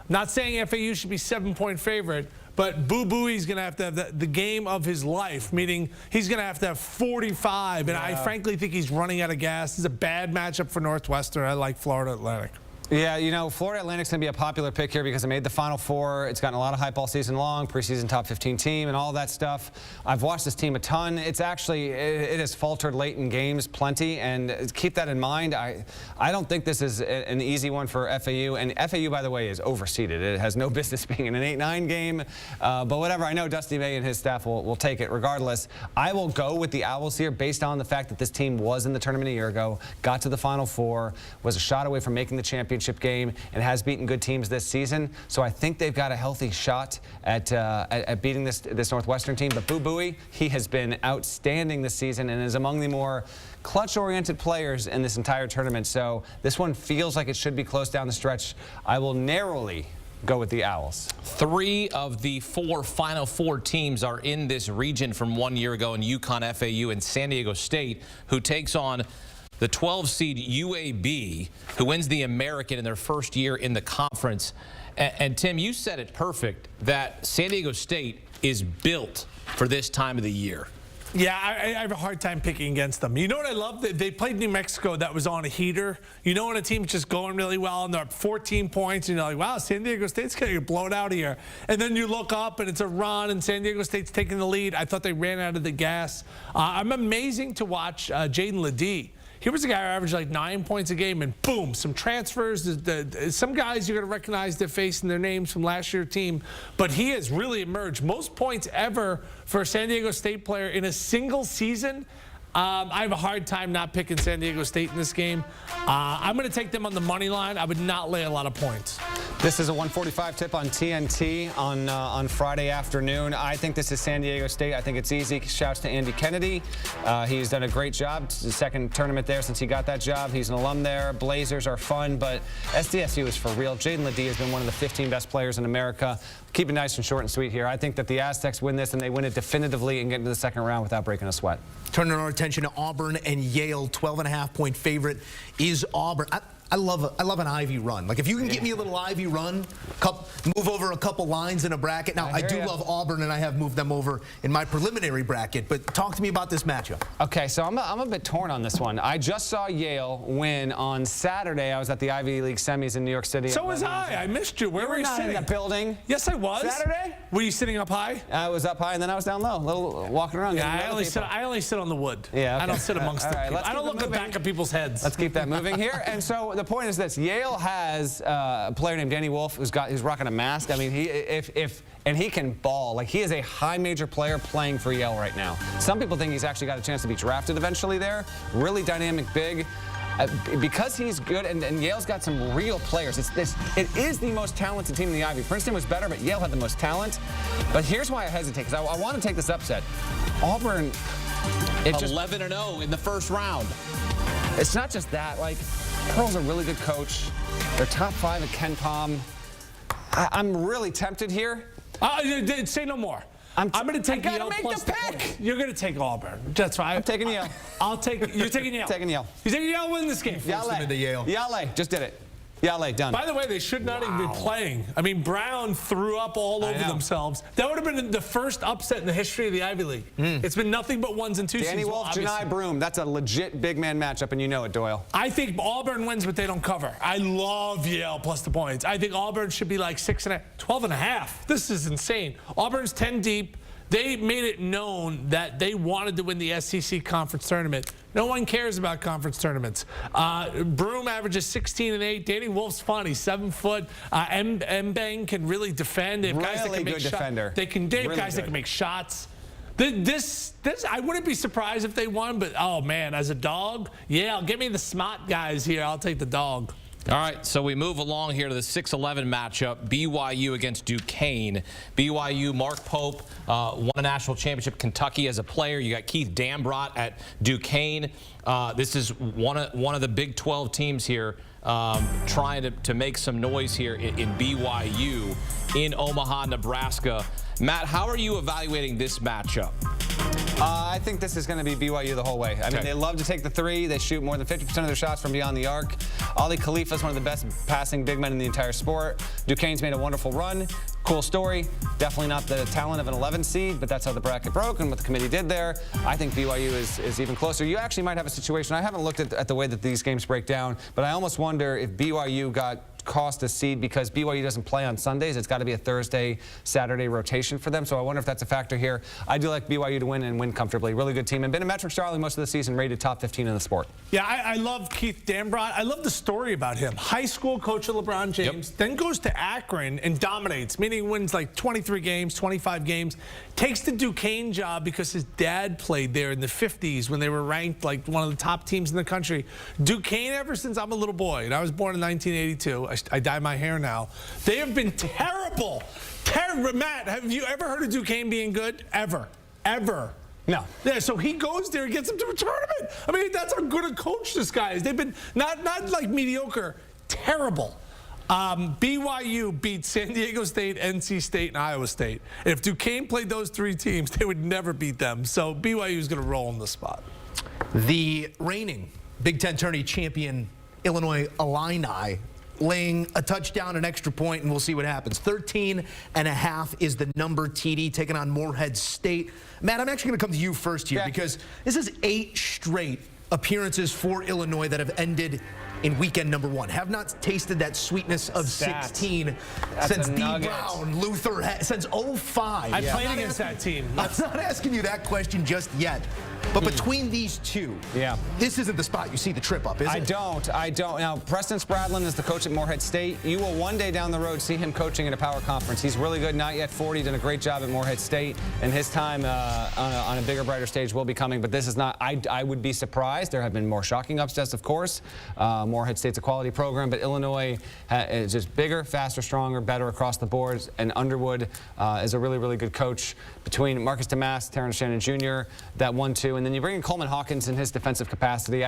Not saying FAU should be 7-point favorite, but Boo Booey's going to have the game of his life, meaning he's going to have 45, and I frankly think he's running out of gas. This is a bad matchup for Northwestern. I like Florida Atlantic.
Yeah, you know, Florida Atlantic's going to be a popular pick here because it made the Final Four. It's gotten a lot of hype all season long, preseason top 15 team and all that stuff. I've watched this team a ton. It's actually, it has faltered late in games plenty, and keep that in mind. I don't think this is an easy one for FAU, and FAU, by the way, is overseeded. It has no business being in an 8-9 game, but whatever. I know Dusty May and his staff will take it regardless. I will go with the Owls here based on the fact that this team was in the tournament a year ago, got to the Final Four, was a shot away from making the championship championship game and has beaten good teams this season. So I think they've got a healthy shot at beating this Northwestern team. But Boo Buie, he has been outstanding this season and is among the more clutch-oriented players in this entire tournament. So this one feels like it should be close down the stretch. I will narrowly go with the Owls.
3 of the 4 Final Four teams are in this region from 1 year ago in UConn, FAU, and San Diego State, who takes on the 12 seed UAB, who wins the American in their first year in the conference. And Tim, you said it perfect, that San Diego State is built for this time of the year.
Yeah, I have a hard time picking against them. You know what I love? They played New Mexico that was on a heater. You know when a team's just going really well and they're up 14 points and you're like, wow, San Diego State's going to get blown out here. And then you look up and it's a run and San Diego State's taking the lead. I thought they ran out of the gas. I'm amazing to watch Jaden Ledee. He was a guy who averaged like 9 points a game, and boom, some transfers. Some guys you're going to recognize their face and their names from last year's team, but he has really emerged. Most points ever for a San Diego State player in a single season. I have a hard time not picking San Diego State in this game. I'm going to take them on the money line. I would not lay a lot of points.
This is a 145 tip on TNT on Friday afternoon. I think this is San Diego State. I think it's easy. Shouts to Andy Kennedy. He's done a great job. It's his second tournament there since he got that job. He's an alum there. Blazers are fun, but SDSU is for real. Jaden Ledee has been one of the 15 best players in America. Keep it nice and short and sweet here. I think that the Aztecs win this, and they win it definitively and get into the second round without breaking a sweat.
Turning our attention to Auburn and Yale, 12.5-point favorite is Auburn. I love an Ivy run. Like, if you can get me a little Ivy run, move over a couple lines in a bracket. Now, I do love Auburn, and I have moved them over in my preliminary bracket. But talk to me about this matchup.
Okay, so I'm a bit torn on this one. I just saw Yale win on Saturday. I was at the Ivy League semis in New York City.
So was I. I missed you. Where were you sitting?
In the building.
Yes, I was.
Saturday?
Were you sitting up high?
I was up high, and then I was down low, a little walking around.
Yeah, I only sit on the wood.
Yeah, okay.
I don't sit amongst the people. I don't look at the back of people's heads.
Let's keep that moving here. And so the point is this: Yale has a player named Danny Wolf who's rocking a mask. I mean, he can ball. Like, he is a high major player playing for Yale right now. Some people think he's actually got a chance to be drafted eventually there. Really dynamic big. Because he's good, and Yale's got some real players. It is the most talented team in the Ivy. Princeton was better, but Yale had the most talent. But here's why I hesitate, because I want to take this upset. Auburn,
11-0 in the first round.
It's not just that. Like, Pearl's a really good coach. They're top 5 at Ken Pom. I'm really tempted here.
Say no more. I'm going to take Yale plus the pick. You're going to take Auburn. That's fine.
I'm taking Yale.
You're taking Yale.
Taking Yale.
You're taking Yale to win this game.
Yale. Just did it. Yale, done.
By the way, they should not even be playing. I mean, Brown threw up all over themselves. That would have been the first upset in the history of the Ivy League. It's been nothing but 1s and 2s.
Danny Wolf, Janai Broom. That's a legit big man matchup, and you know it, Doyle.
I think Auburn wins, but they don't cover. I love Yale plus the points. I think Auburn should be like 12.5. This is insane. Auburn's 10 deep. They made it known that they wanted to win the SEC conference tournament. No one cares about conference tournaments. Broom averages 16 and 8. Danny Wolf's fun. He's 7 foot. Mbang can really defend. They have guys that can make shots.
Defender.
They have guys that can make shots. This I wouldn't be surprised if they won, but oh man, as a dog, yeah, give me the smart guys here. I'll take the dog.
All right, so we move along here to the 6-11 matchup, BYU against Duquesne. BYU, Mark Pope won a national championship Kentucky as a player. You got Keith Dambrot at Duquesne. This is one of the Big 12 teams here trying to make some noise here in BYU in Omaha, Nebraska. Matt, how are you evaluating this matchup?
I think this is going to be BYU the whole way. I mean, they love to take the 3. They shoot more than 50% of their shots from beyond the arc. Ali Khalifa is one of the best passing big men in the entire sport. Duquesne's made a wonderful run. Cool story. Definitely not the talent of an 11 seed, but that's how the bracket broke and what the committee did there. I think BYU is even closer. You actually might have a situation. I haven't looked at the way that these games break down, but I almost wonder if BYU got cost a seed because BYU doesn't play on Sundays. It's got to be a Thursday, Saturday rotation for them. So I wonder if that's a factor here. I do like BYU to win and win comfortably. Really good team. And been a metrics darling most of the season, rated top 15 in the sport.
Yeah, I love Keith Dambrot. I love the story about him. High school coach of LeBron James, then goes to Akron and dominates, meaning wins like 23 games, 25 games. Takes the Duquesne job because his dad played there in the 50s when they were ranked like one of the top teams in the country. Duquesne, ever since I'm a little boy, and I was born in 1982, I dye my hair now, they have been terrible. Terrible. Matt, have you ever heard of Duquesne being good? Ever. Ever.
No.
Yeah, so he goes there and gets them to a tournament. I mean, that's how good a coach this guy is. They've been not like mediocre, terrible. BYU beat San Diego State, NC State, and Iowa State. If Duquesne played those three teams, they would never beat them. So BYU is going to roll in the spot.
The reigning Big Ten tourney champion Illinois Illini laying a touchdown, an extra point, and we'll see what happens. 13.5 is the number. TD taking on Morehead State. Matt, I'm actually going to come to you first here because this is 8 straight appearances for Illinois that have ended in weekend number 1. Have not tasted that sweetness of 16 since D. Brown, Luther, since 05.
I played against that team.
I'm not asking you that question just yet. But between these two, this isn't the spot you see the trip up, is it?
I don't. Now, Preston Spradlin is the coach at Morehead State. You will one day down the road see him coaching at a power conference. He's really good, not yet 40, done a great job at Morehead State, and his time on a bigger, brighter stage will be coming, but this is not, I would be surprised. There have been more shocking upsets, of course. Morehead State's a quality program, but Illinois is just bigger, faster, stronger, better across the board, and Underwood is a really, really good coach. Between Marcus Damas, Terrence Shannon Jr., that 1-2, and then you bring in Coleman Hawkins in his defensive capacity.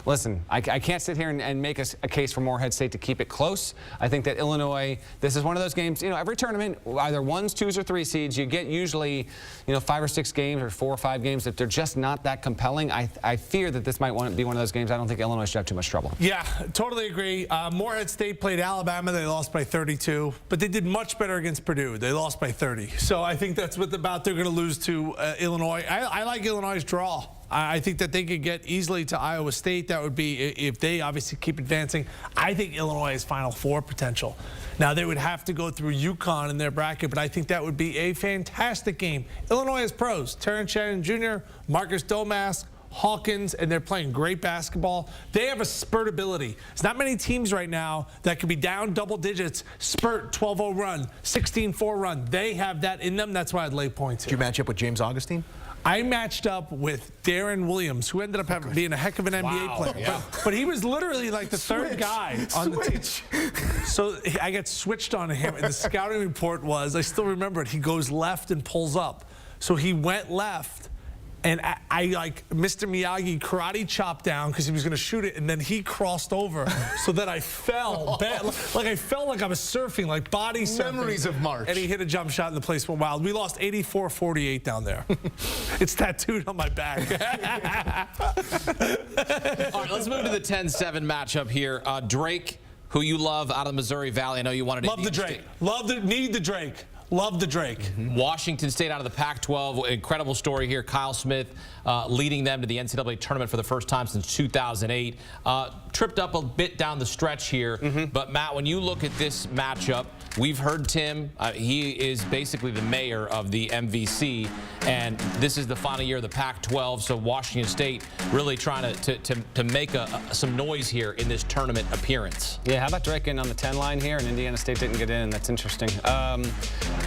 Listen, I can't sit here and make a case for Morehead State to keep it close. I think that Illinois, this is one of those games, every tournament, either 1s, 2s, or 3 seeds, you get usually, 5 or 6 games or 4 or 5 games that they're just not that compelling. I fear that this might be one of those games. I don't think Illinois should have too much trouble.
Yeah, totally agree. Morehead State played Alabama. They lost by 32, but they did much better against Purdue. They lost by 30. So I think that's what they're going to lose to Illinois. I like Illinois' draw. I think that they could get easily to Iowa State. That would be if they obviously keep advancing. I think Illinois has Final Four potential. Now, they would have to go through UConn in their bracket, but I think that would be a fantastic game. Illinois has pros. Terrence Shannon Jr., Marcus Domask, Hawkins, and they're playing great basketball. They have a spurtability. There's not many teams right now that could be down double digits, spurt, 12-0 run, 16-4 run. They have that in them. That's why I'd lay points here.
Did you match up with James Augustine?
I matched up with Darren Williams, who ended up being a heck of an NBA player.
Yeah.
But he was literally like the third guy on the team. So I got switched on him, and the scouting report was, I still remember it, he goes left and pulls up. So he went left, and I like Mr. Miyagi karate chopped down because he was going to shoot it, and then he crossed over so that I fell. Like I felt like I was surfing, like body surfing.
Memories of March.
And he hit a jump shot, and the place went wild. We lost 84-48 down there. It's tattooed on my back.
All right, let's move to the 10-7 matchup here. Drake, who you love out of the Missouri Valley. I know you wanted to.
Love the Drake. Need the Drake. Love the Drake.
Washington State out of the Pac-12. Incredible story here. Kyle Smith leading them to the NCAA Tournament for the first time since 2008. Tripped up a bit down the stretch here. But, Matt, when you look at this matchup, we've heard Tim. He is basically the mayor of the MVC. And this is the final year of the Pac-12. So Washington State really trying to make some noise here in this tournament appearance.
Yeah, how about Drake in on the 10 line here? And Indiana State didn't get in. That's interesting.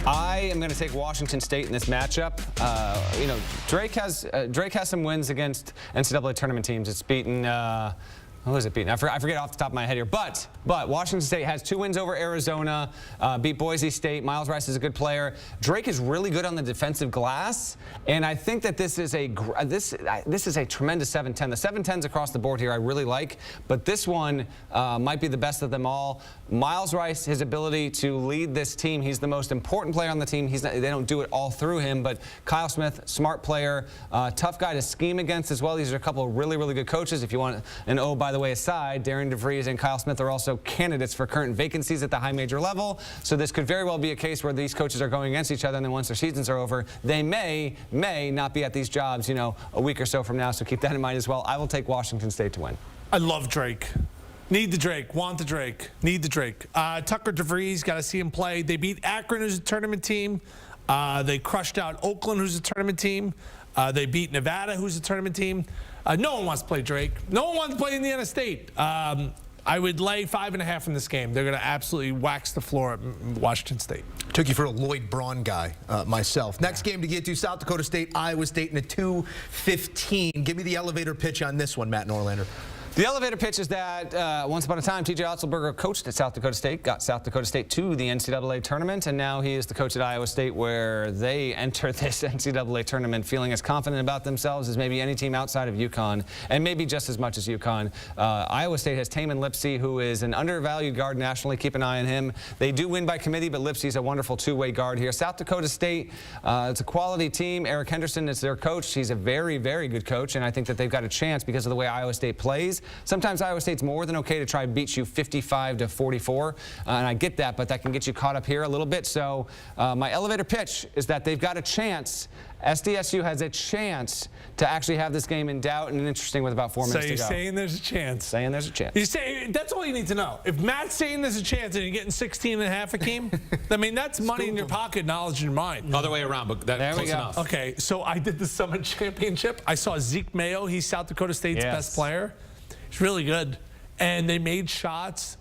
I am going to take Washington State in this matchup. Drake has some wins against NCAA tournament teams. It's beaten. Who is it beating? I forget off the top of my head here. But Washington State has 2 wins over Arizona, beat Boise State. Miles Rice is a good player. Drake is really good on the defensive glass, and I think that this is a tremendous 7-10. The 7-10s across the board here I really like, but this one might be the best of them all. Miles Rice, his ability to lead this team, he's the most important player on the team. They don't do it all through him, but Kyle Smith, smart player, tough guy to scheme against as well. These are a couple of really, really good coaches. If you want by the way, aside, Darren DeVries and Kyle Smith are also candidates for current vacancies at the high major level. So this could very well be a case where these coaches are going against each other, and then once their seasons are over, they may not be at these jobs, a week or so from now. So keep that in mind as well. I will take Washington State to win.
I love Drake. Need the Drake. Want the Drake. Need the Drake. Tucker DeVries, got to see him play. They beat Akron, who's a tournament team. They crushed out Oakland, who's a tournament team. They beat Nevada, who's a tournament team. No one wants to play Drake. No one wants to play Indiana State. I would lay 5.5 in this game. They're going to absolutely wax the floor at Washington State.
Took you for a Lloyd Braun guy, myself. Next game to get to, South Dakota State, Iowa State in a 2:15. Give me the elevator pitch on this one, Matt Norlander.
The elevator pitch is that once upon a time, T.J. Otzelberger coached at South Dakota State, got South Dakota State to the NCAA tournament, and now he is the coach at Iowa State, where they enter this NCAA tournament feeling as confident about themselves as maybe any team outside of UConn, and maybe just as much as UConn. Iowa State has Taman Lipsey, who is an undervalued guard nationally. Keep an eye on him. They do win by committee, but Lipsey's a wonderful two-way guard here. South Dakota State, it's a quality team. Eric Henderson is their coach. He's a very, very good coach, and I think that they've got a chance because of the way Iowa State plays. Sometimes Iowa State's more than okay to try and beat you 55-44, and I get that, but that can get you caught up here a little bit. So my elevator pitch is that they've got a chance. SDSU has a chance to actually have this game in doubt and interesting with about 4 minutes to go.
So you're saying there's a chance?
Saying there's a chance.
You say, that's all you need to know. If Matt's saying there's a chance and you're getting 16.5 Hakeem, I mean, that's money in your pocket, knowledge in your mind.
Other way around, but that's close enough.
Okay, so I did the Summit Championship. I saw Zeke Mayo. He's South Dakota State's best player. He's really good. And they made shots.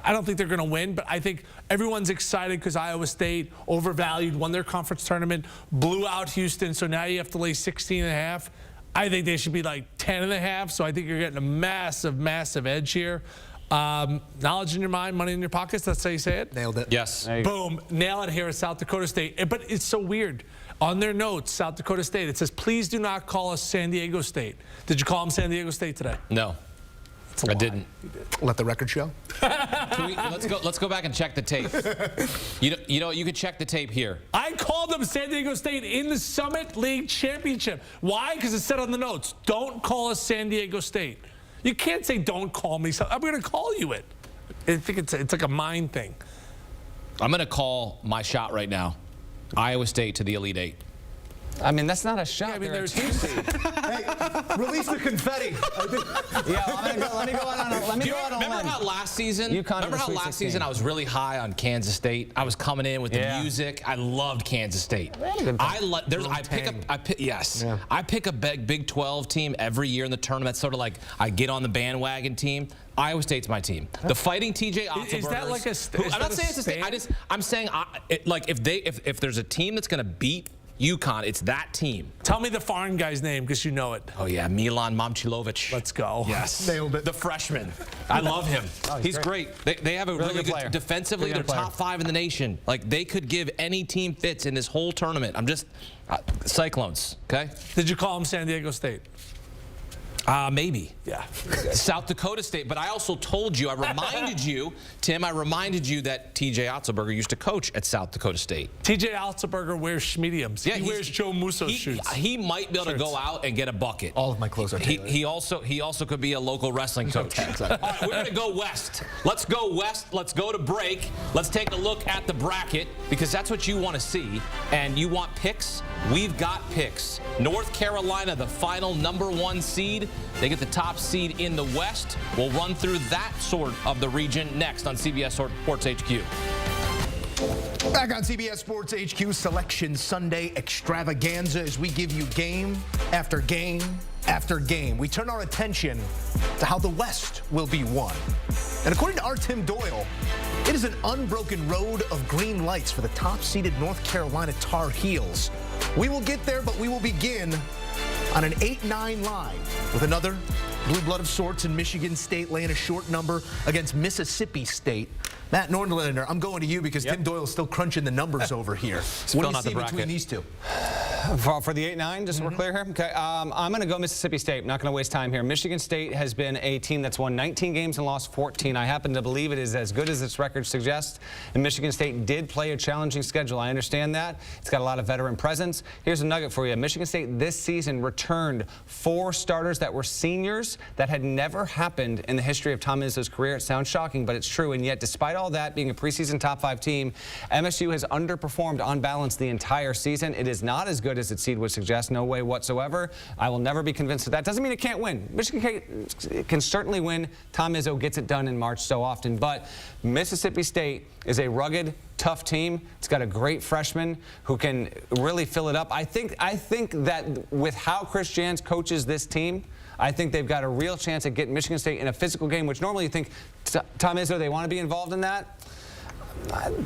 I don't think they're going to win, but I think everyone's excited because Iowa State overvalued, won their conference tournament, blew out Houston, so now you have to lay 16.5. I think they should be like 10.5, so I think you're getting a massive, massive edge here. Knowledge in your mind, money in your pockets, that's how you say it?
Nailed it.
Yes.
Boom. Nail it here at South Dakota State. But it's so weird. On their notes, South Dakota State, it says, please do not call us San Diego State. Did you call them San Diego State today?
No. I didn't.
Let the record show.
Let's go back and check the tape. You know, you could check the tape here.
I called them San Diego State in the Summit League Championship. Why? Because it said on the notes, don't call us San Diego State. You can't say don't call me. I'm going to call you it. I think it's like a mind thing.
I'm going to call my shot right now. Iowa State to the Elite Eight.
I mean, that's not a shot.
Yeah, I mean,
there's
Hey, release the confetti.
let me go on a
Remember how last season? I was really high on Kansas State. I was coming in with the music. I loved Kansas State. I pick a Big 12 team every year in the tournament. Sort of like I get on the bandwagon team. Iowa State's my team. The Fighting T.J. Otzelbergers.
Is that like a?
I'm not saying it's a state. I'm saying like if there's a team that's going to beat UConn, it's that team.
Tell me the foreign guy's name because you know it.
Oh, yeah, Milan Momcilovic.
Let's go.
Yes.
Nailed it.
The freshman. I love him. He's great. They have a really good
player.
Defensively, they're top 5 in the nation. Like, they could give any team fits in this whole tournament. I'm just Cyclones, okay?
Did you call him San Diego State?
Maybe.
Yeah.
South Dakota State. But I also told you, I reminded you, Tim, I reminded you that T.J. Otzelberger used to coach at South Dakota State.
T.J. Otzelberger wears mediums. Yeah, he wears Joe Musso shoots.
He might be able to go out and get a bucket.
All of my clothes are tailored.
He also could be a local wrestling coach. All right, we're going to go west. Let's go west. Let's go to break. Let's take a look at the bracket because that's what you want to see. And you want picks? We've got picks. North Carolina, the final #1 seed. They get the top seed in the West. We'll run through that sort of the region next on CBS Sports HQ.
Back on CBS Sports HQ, Selection Sunday extravaganza as we give you game after game after game. We turn our attention to how the West will be won. And according to our Tim Doyle, it is an unbroken road of green lights for the top-seeded North Carolina Tar Heels. We will get there, but we will begin on an 8-9 line with another blue blood of sorts in Michigan State laying a short number against Mississippi State. Matt Norlander, I'm going to you because Tim Doyle is still crunching the numbers over here. What do you see between these two?
For the 8-9, just so we're clear here? Okay, I'm going to go Mississippi State. I'm not going to waste time here. Michigan State has been a team that's won 19 games and lost 14. I happen to believe it is as good as its record suggests. And Michigan State did play a challenging schedule. I understand that. It's got a lot of veteran presence. Here's a nugget for you. Michigan State this season returned 4 starters that were seniors. That had never happened in the history of Tom Izzo's career. It sounds shocking, but it's true. And yet, despite all that, being a preseason top 5 team, MSU has underperformed on balance the entire season. It is not as good good as its seed would suggest. No way whatsoever. I will never be convinced of that. Doesn't mean it can't win. Michigan can certainly win. Tom Izzo gets it done in March so often. But Mississippi State is a rugged, tough team. It's got a great freshman who can really fill it up. I think that with how Chris Jans coaches this team, I think they've got a real chance at getting Michigan State in a physical game, which normally you think Tom Izzo, they want to be involved in that.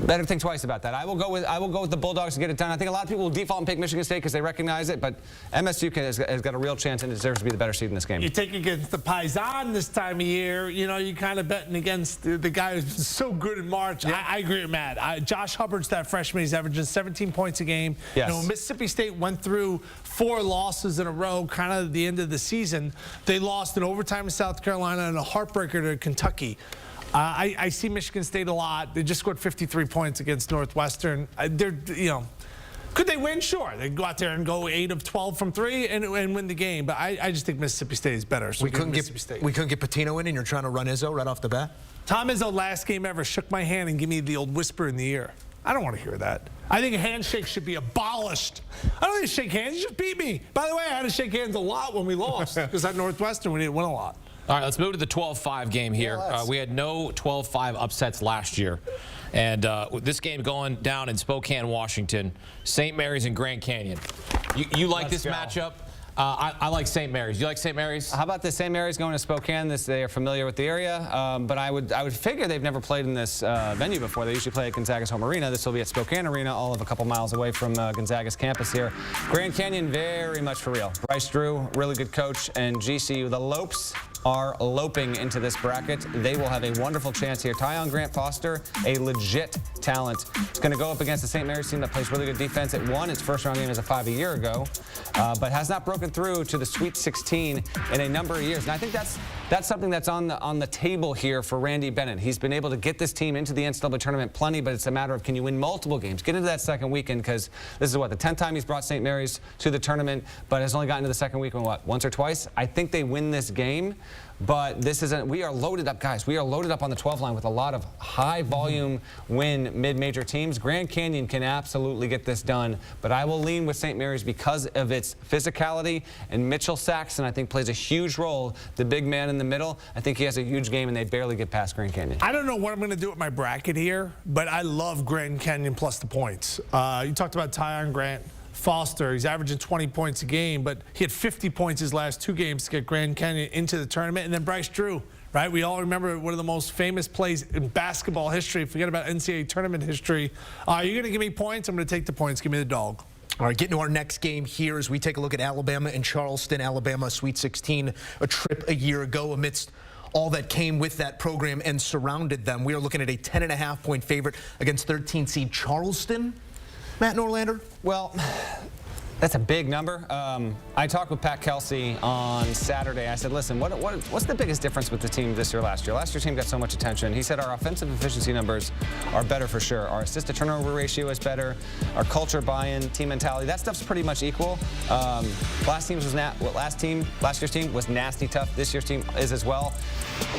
Better think twice about that. I will go with the Bulldogs to get it done. I think a lot of people will default and pick Michigan State because they recognize it, but MSU has got a real chance and deserves to be the better seed in this game.
You take against the Paisan this time of year. You know, you're kind of betting against the guy who's so good in March. Yeah. I agree with Matt. Josh Hubbard's that freshman. He's averaging 17 points a game.
Yes.
You know, Mississippi State went through 4 losses in a row, kind of at the end of the season. They lost in overtime to South Carolina and a heartbreaker to Kentucky. I see Michigan State a lot. They just scored 53 points against Northwestern. Could they win? Sure. They go out there and go 8 of 12 from 3 and win the game. But I just think Mississippi State is better. So
we couldn't get Patino in, and you're trying to run Izzo right off the bat?
Tom Izzo, last game ever, shook my hand and gave me the old whisper in the ear. I don't want to hear that. I think a handshake should be abolished. I don't need to shake hands. You just beat me. By the way, I had to shake hands a lot when we lost because at Northwestern we didn't win a lot.
All right, let's move to the 12-5 game here. We had no 12-5 upsets last year. And this game going down in Spokane, Washington, St. Mary's and Grand Canyon. You like this matchup? I like St. Mary's. You like St. Mary's?
How about the St. Mary's going to Spokane? They are familiar with the area, but I would figure they've never played in this venue before. They usually play at Gonzaga's home arena. This will be at Spokane Arena, all of a couple miles away from Gonzaga's campus here. Grand Canyon, very much for real. Bryce Drew, really good coach, and GCU. The Lopes are loping into this bracket. They will have a wonderful chance here. Tyon Grant Foster, a legit talent. It's going to go up against the St. Mary's team that plays really good defense. It won its first-round game as a 5 a year ago, but has not broken through to the Sweet 16 in a number of years. And I think that's something that's on the table here for Randy Bennett. He's been able to get this team into the NCAA tournament plenty, but it's a matter of can you win multiple games? Get into that second weekend, because this is what, the 10th time he's brought St. Mary's to the tournament, but has only gotten to the second weekend, what, once or twice? I think they win this game. But this isn't, we are loaded up, guys. We are loaded up on the 12 line with a lot of high volume win mid-major teams. Grand Canyon can absolutely get this done, but I will lean with St. Mary's because of its physicality, and Mitchell Saxon, I think, plays a huge role. The big man in the middle, I think he has a huge game, and they barely get past Grand Canyon.
I don't know what I'm going to do with my bracket here, but I love Grand Canyon plus the points. You talked about Tyon Grant Foster. He's averaging 20 points a game, but he had 50 points his last 2 games to get Grand Canyon into the tournament. And then Bryce Drew, right? We all remember one of the most famous plays in basketball history. Forget about NCAA tournament history. You're going to give me points? I'm going to take the points. Give me the dog.
All right, getting to our next game here as we take a look at Alabama and Charleston. Alabama, Sweet 16, a trip a year ago amidst all that came with that program and surrounded them. We are looking at a 10.5-point favorite against 13 seed Charleston. Matt Norlander?
Well, that's a big number. I talked with Pat Kelsey on Saturday. I said, listen, what's the biggest difference with the team this year, last year? Last year's team got so much attention. He said our offensive efficiency numbers are better for sure. Our assist-to-turnover ratio is better. Our culture, buy-in, team mentality, that stuff's pretty much equal. Last year's team was nasty tough. This year's team is as well.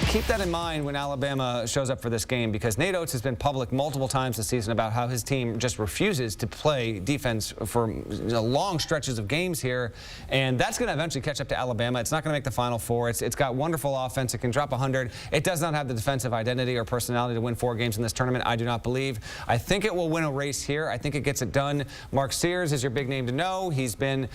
Keep that in mind when Alabama shows up for this game, because Nate Oates has been public multiple times this season about how his team just refuses to play defense for long stretches of games here, and that's going to eventually catch up to Alabama. It's not going to make the Final Four. It's got wonderful offense. It can drop 100. It does not have the defensive identity or personality to win 4 games in this tournament, I do not believe. I think it will win a race here. I think it gets it done. Mark Sears is your big name to know. He's been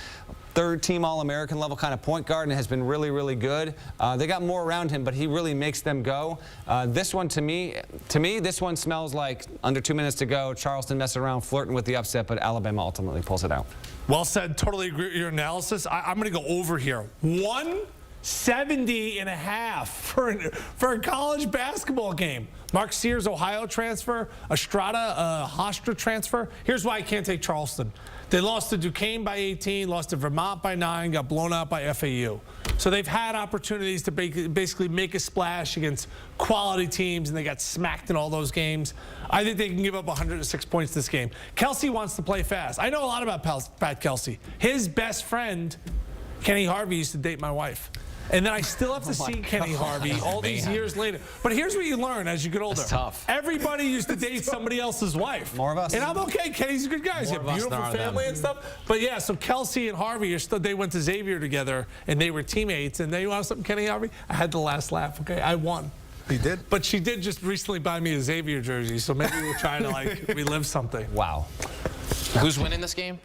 third-team All-American level kind of point guard and has been really, really good. They got more around him, but he really makes them go. This one, to me, this one smells like under 2 minutes to go. Charleston messing around, flirting with the upset, but Alabama ultimately pulls it out.
Well said. Totally agree with your analysis. I'm going to go over here. 170.5 for a college basketball game. Mark Sears, Ohio transfer. Estrada, Hofstra transfer. Here's why I can't take Charleston. They lost to Duquesne by 18, lost to Vermont by 9, got blown out by FAU. So they've had opportunities to basically make a splash against quality teams, and they got smacked in all those games. I think they can give up 106 points this game. Kelsey wants to play fast. I know a lot about Pat Kelsey. His best friend, Kenny Harvey, used to date my wife. And then I still have to see Kenny Harvey all these years later. But here's what you learn as you get older.
That's tough.
Everybody used to date somebody else's wife.
More of us.
And I'm okay. Kenny's a good guy. He's got a beautiful family and stuff. But yeah, so Kelsey and Harvey they went to Xavier together, and they were teammates. And they want something, Kenny Harvey? I had the last laugh, okay? I won.
He did?
But she did just recently buy me a Xavier jersey, so maybe we're trying to, like, relive something.
Wow.
Who's winning this game?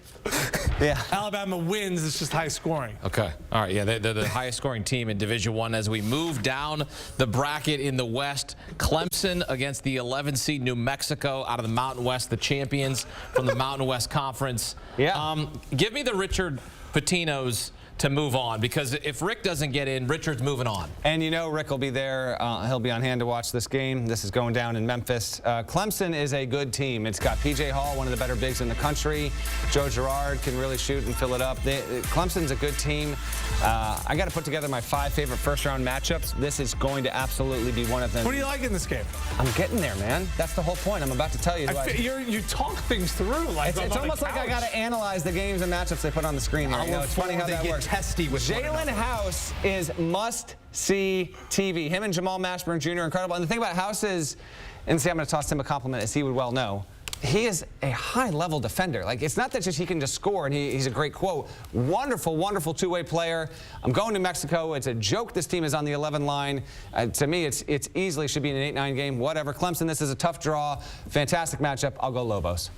Yeah.
Alabama wins. It's just high scoring.
Okay. All right. Yeah, they're the highest scoring team in Division I. As we move down the bracket in the West, Clemson against the 11 seed New Mexico out of the Mountain West, the champions from the Mountain West Conference.
Yeah.
Give me the Richard Pitino's to move on, because if Rick doesn't get in, Richard's moving on.
And you know Rick will be there. He'll be on hand to watch this game. This is going down in Memphis. Clemson is a good team. It's got P.J. Hall, one of the better bigs in the country. Joe Girard can really shoot and fill it up. Clemson's a good team. I got to put together my 5 favorite first-round matchups. This is going to absolutely be one of them.
What do you like in this game?
I'm getting there, man. That's the whole point. I'm about to tell you.
You talk things through. Like
it's almost like I got to analyze the games and matchups they put on the screen here. You know, it's funny how that works.
Testy with
Jalen House is must-see TV. Him and Jamal Mashburn Jr. incredible. And the thing about House is, and see, I'm going to toss him a compliment, as he would well know, he is a high-level defender. Like, it's not that just he can just score, and he's a great quote. Wonderful, wonderful two-way player. I'm going to Mexico. It's a joke this team is on the 11 line. To me, it's easily should be an 8-9 game. Whatever. Clemson, this is a tough draw. Fantastic matchup. I'll go Lobos.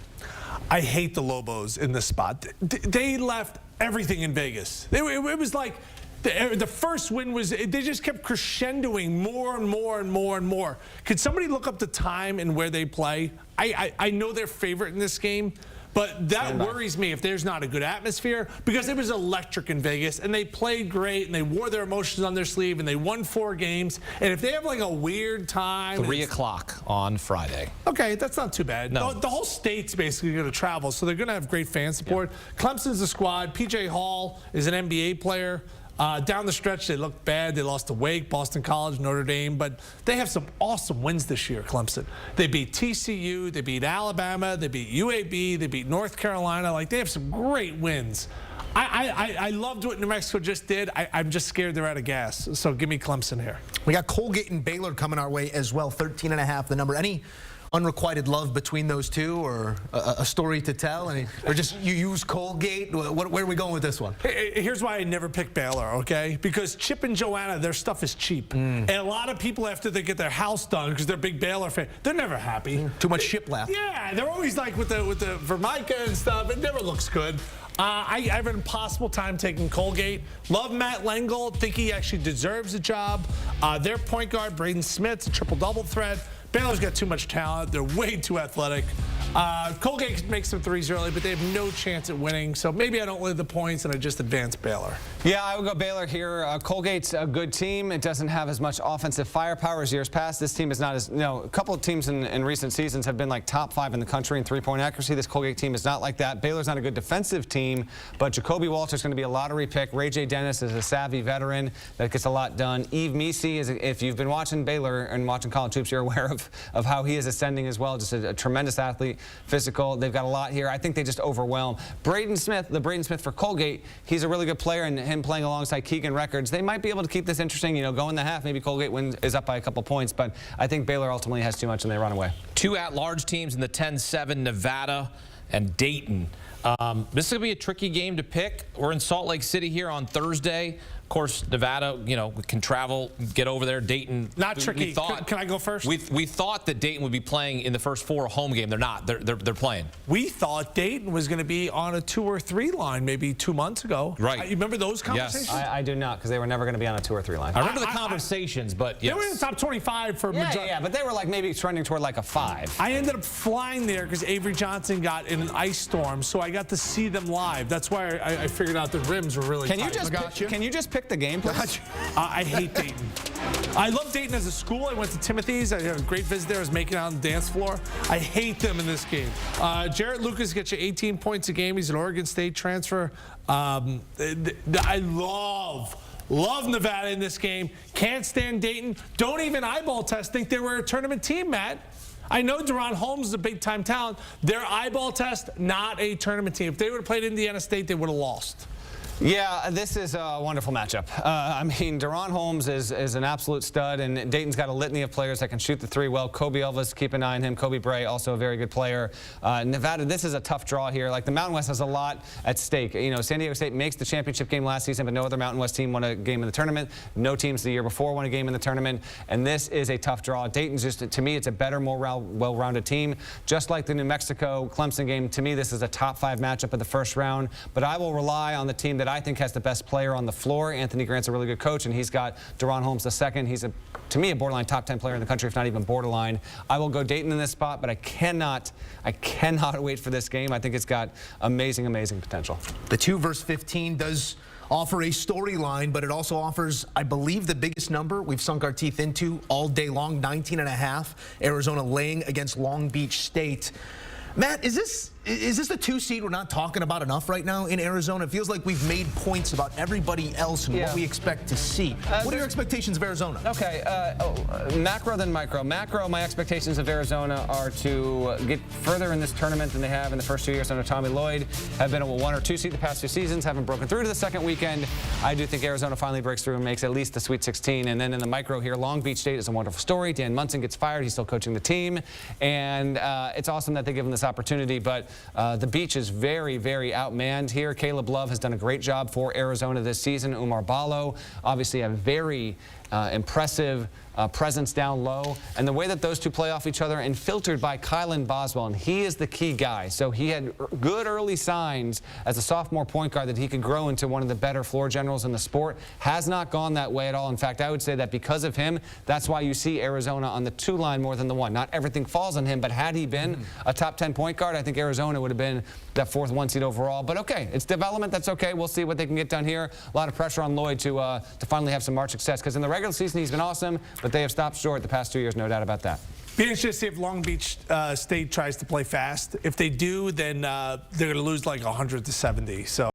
I hate the Lobos in this spot. They left everything in Vegas. It was like the first win was, they just kept crescendoing more and more and more and more. Could somebody look up the time and where they play? I know they're favorite in this game, but that worries me if there's not a good atmosphere, because it was electric in Vegas, and they played great, and they wore their emotions on their sleeve, and they won 4 games. And if they have like a weird time,
3 o'clock on Friday.
Okay, that's not too bad.
No.
The whole state's basically going to travel, so they're going to have great fan support. Yeah. Clemson's a squad. P.J. Hall is an NBA player. Down the stretch, they looked bad. They lost to Wake, Boston College, Notre Dame, but they have some awesome wins this year, Clemson. They beat TCU, they beat Alabama, they beat UAB, they beat North Carolina. Like, they have some great wins. I loved what New Mexico just did. I'm just scared they're out of gas. So give me Clemson here.
We got Colgate and Baylor coming our way as well. 13.5 the number. Any unrequited love between those two, or a story to tell? Or just you use Colgate? Where are we going with this one?
Here's why I never pick Baylor, okay? Because Chip and Joanna, their stuff is cheap. And a lot of people, after they get their house done, because they're big Baylor fans, they're never happy.
Too much shiplap.
Yeah, they're always like with the Vermica and stuff. It never looks good. I have an impossible time taking Colgate. Love Matt Lengel. Think he actually deserves a job. Their point guard, Braden Smith's a triple-double threat. Baylor's got too much talent. They're way too athletic. Colgate makes some threes early, but they have no chance at winning. So maybe I don't lay the points and I just advance Baylor.
Yeah, I would go Baylor here. Colgate's a good team. It doesn't have as much offensive firepower as years past. This team is not as, a couple of teams in recent seasons have been like top 5 in the country in three-point accuracy. This Colgate team is not like that. Baylor's not a good defensive team, but Jacoby Walter's going to be a lottery pick. Ray J. Dennis is a savvy veteran that gets a lot done. Yves Missi is, if you've been watching Baylor and watching college hoops, you're aware of how he is ascending as well. Just a tremendous athlete, physical. They've got a lot here. I think they just overwhelm. Braden Smith, the Braden Smith for Colgate, he's a really good player, and him playing alongside Keegan Records, they might be able to keep this interesting. Go in the half. Maybe Colgate is up by a couple points, but I think Baylor ultimately has too much and they run away. 2
at-large teams in the 10-7, Nevada and Dayton. This is going to be a tricky game to pick. We're in Salt Lake City here on Thursday. Of course, Nevada, can travel, get over there. Dayton,
not tricky. Can I go first?
We thought that Dayton would be playing in the first 4 home game. They're not. They're playing.
We thought Dayton was going to be on a 2 or 3 line maybe 2 months ago.
Right.
You remember those conversations?
Yes. I do not, because they were never going to be on a 2 or 3 line.
I remember the conversations, but yes.
They were in the top 25 for majority.
Yeah, but they were like maybe trending toward like a 5.
I ended up flying there because Avery Johnson got in an ice storm, so I got to see them live. That's why I figured out the rims were really tight.
Can you just pick the game, please?
I hate Dayton. I love Dayton as a school. I went to Timothy's. I had a great visit there. I was making out on the dance floor. I hate them in this game. Jarrett Lucas gets you 18 points a game. He's an Oregon State transfer. I love Nevada in this game. Can't stand Dayton. Don't even eyeball test. Think they were a tournament team, Matt. I know Deron Holmes is a big-time talent. Their eyeball test, not a tournament team. If they would have played Indiana State, they would have lost.
Yeah, this is a wonderful matchup. I mean, Deron Holmes is an absolute stud, and Dayton's got a litany of players that can shoot the three well. Kobe Elvis, keep an eye on him. Kobe Bray, also a very good player. Nevada, this is a tough draw here. Like, the Mountain West has a lot at stake. You know, San Diego State makes the championship game last season, but no other Mountain West team won a game in the tournament. No teams the year before won a game in the tournament, and this is a tough draw. Dayton's just, to me, it's a better, more well-rounded team. Just like the New Mexico-Clemson game, to me, this is a top 5 matchup in the first round, but I will rely on the team that I think has the best player on the floor. Anthony Grant's a really good coach, and he's got Deron Holmes II. He's, to me, a borderline top 10 player in the country, if not even borderline. I will go Dayton in this spot, but I cannot wait for this game. I think it's got amazing, amazing potential.
The 2 versus 15 does offer a storyline, but it also offers, I believe, the biggest number we've sunk our teeth into all day long, 19.5. Arizona laying against Long Beach State. Matt, is this the 2 seed we're not talking about enough right now in Arizona? It feels like we've made points about everybody else and what we expect to see. What are your expectations of Arizona?
Okay, macro then micro. Macro, my expectations of Arizona are to get further in this tournament than they have in the first 2 years under Tommy Lloyd. Have been a 1 or 2 seed the past 2 seasons, haven't broken through to the second weekend. I do think Arizona finally breaks through and makes at least the Sweet 16. And then in the micro here, Long Beach State is a wonderful story. Dan Munson gets fired. He's still coaching the team. And it's awesome that they give him this opportunity, but the Beach is very, very outmanned here. Caleb Love has done a great job for Arizona this season. Umar Ballo, obviously a very impressive presence down low. And the way that those two play off each other, and filtered by Kylan Boswell, and he is the key guy. So he had good early signs as a sophomore point guard that he could grow into one of the better floor generals in the sport. Has not gone that way at all. In fact, I would say that because of him, that's why you see Arizona on the 2 line more than the 1. Not everything falls on him, but had he been a top 10 point guard, I think Arizona would have been that 4th 1 seed overall. But okay, it's development. That's okay. We'll see what they can get done here. A lot of pressure on Lloyd to finally have some March success, because in the regular season he's been awesome, but they have stopped short the past 2 years, no doubt about that.
Be interested to see if Long Beach State tries to play fast. If they do, then they're going to lose like 100 to 70. So.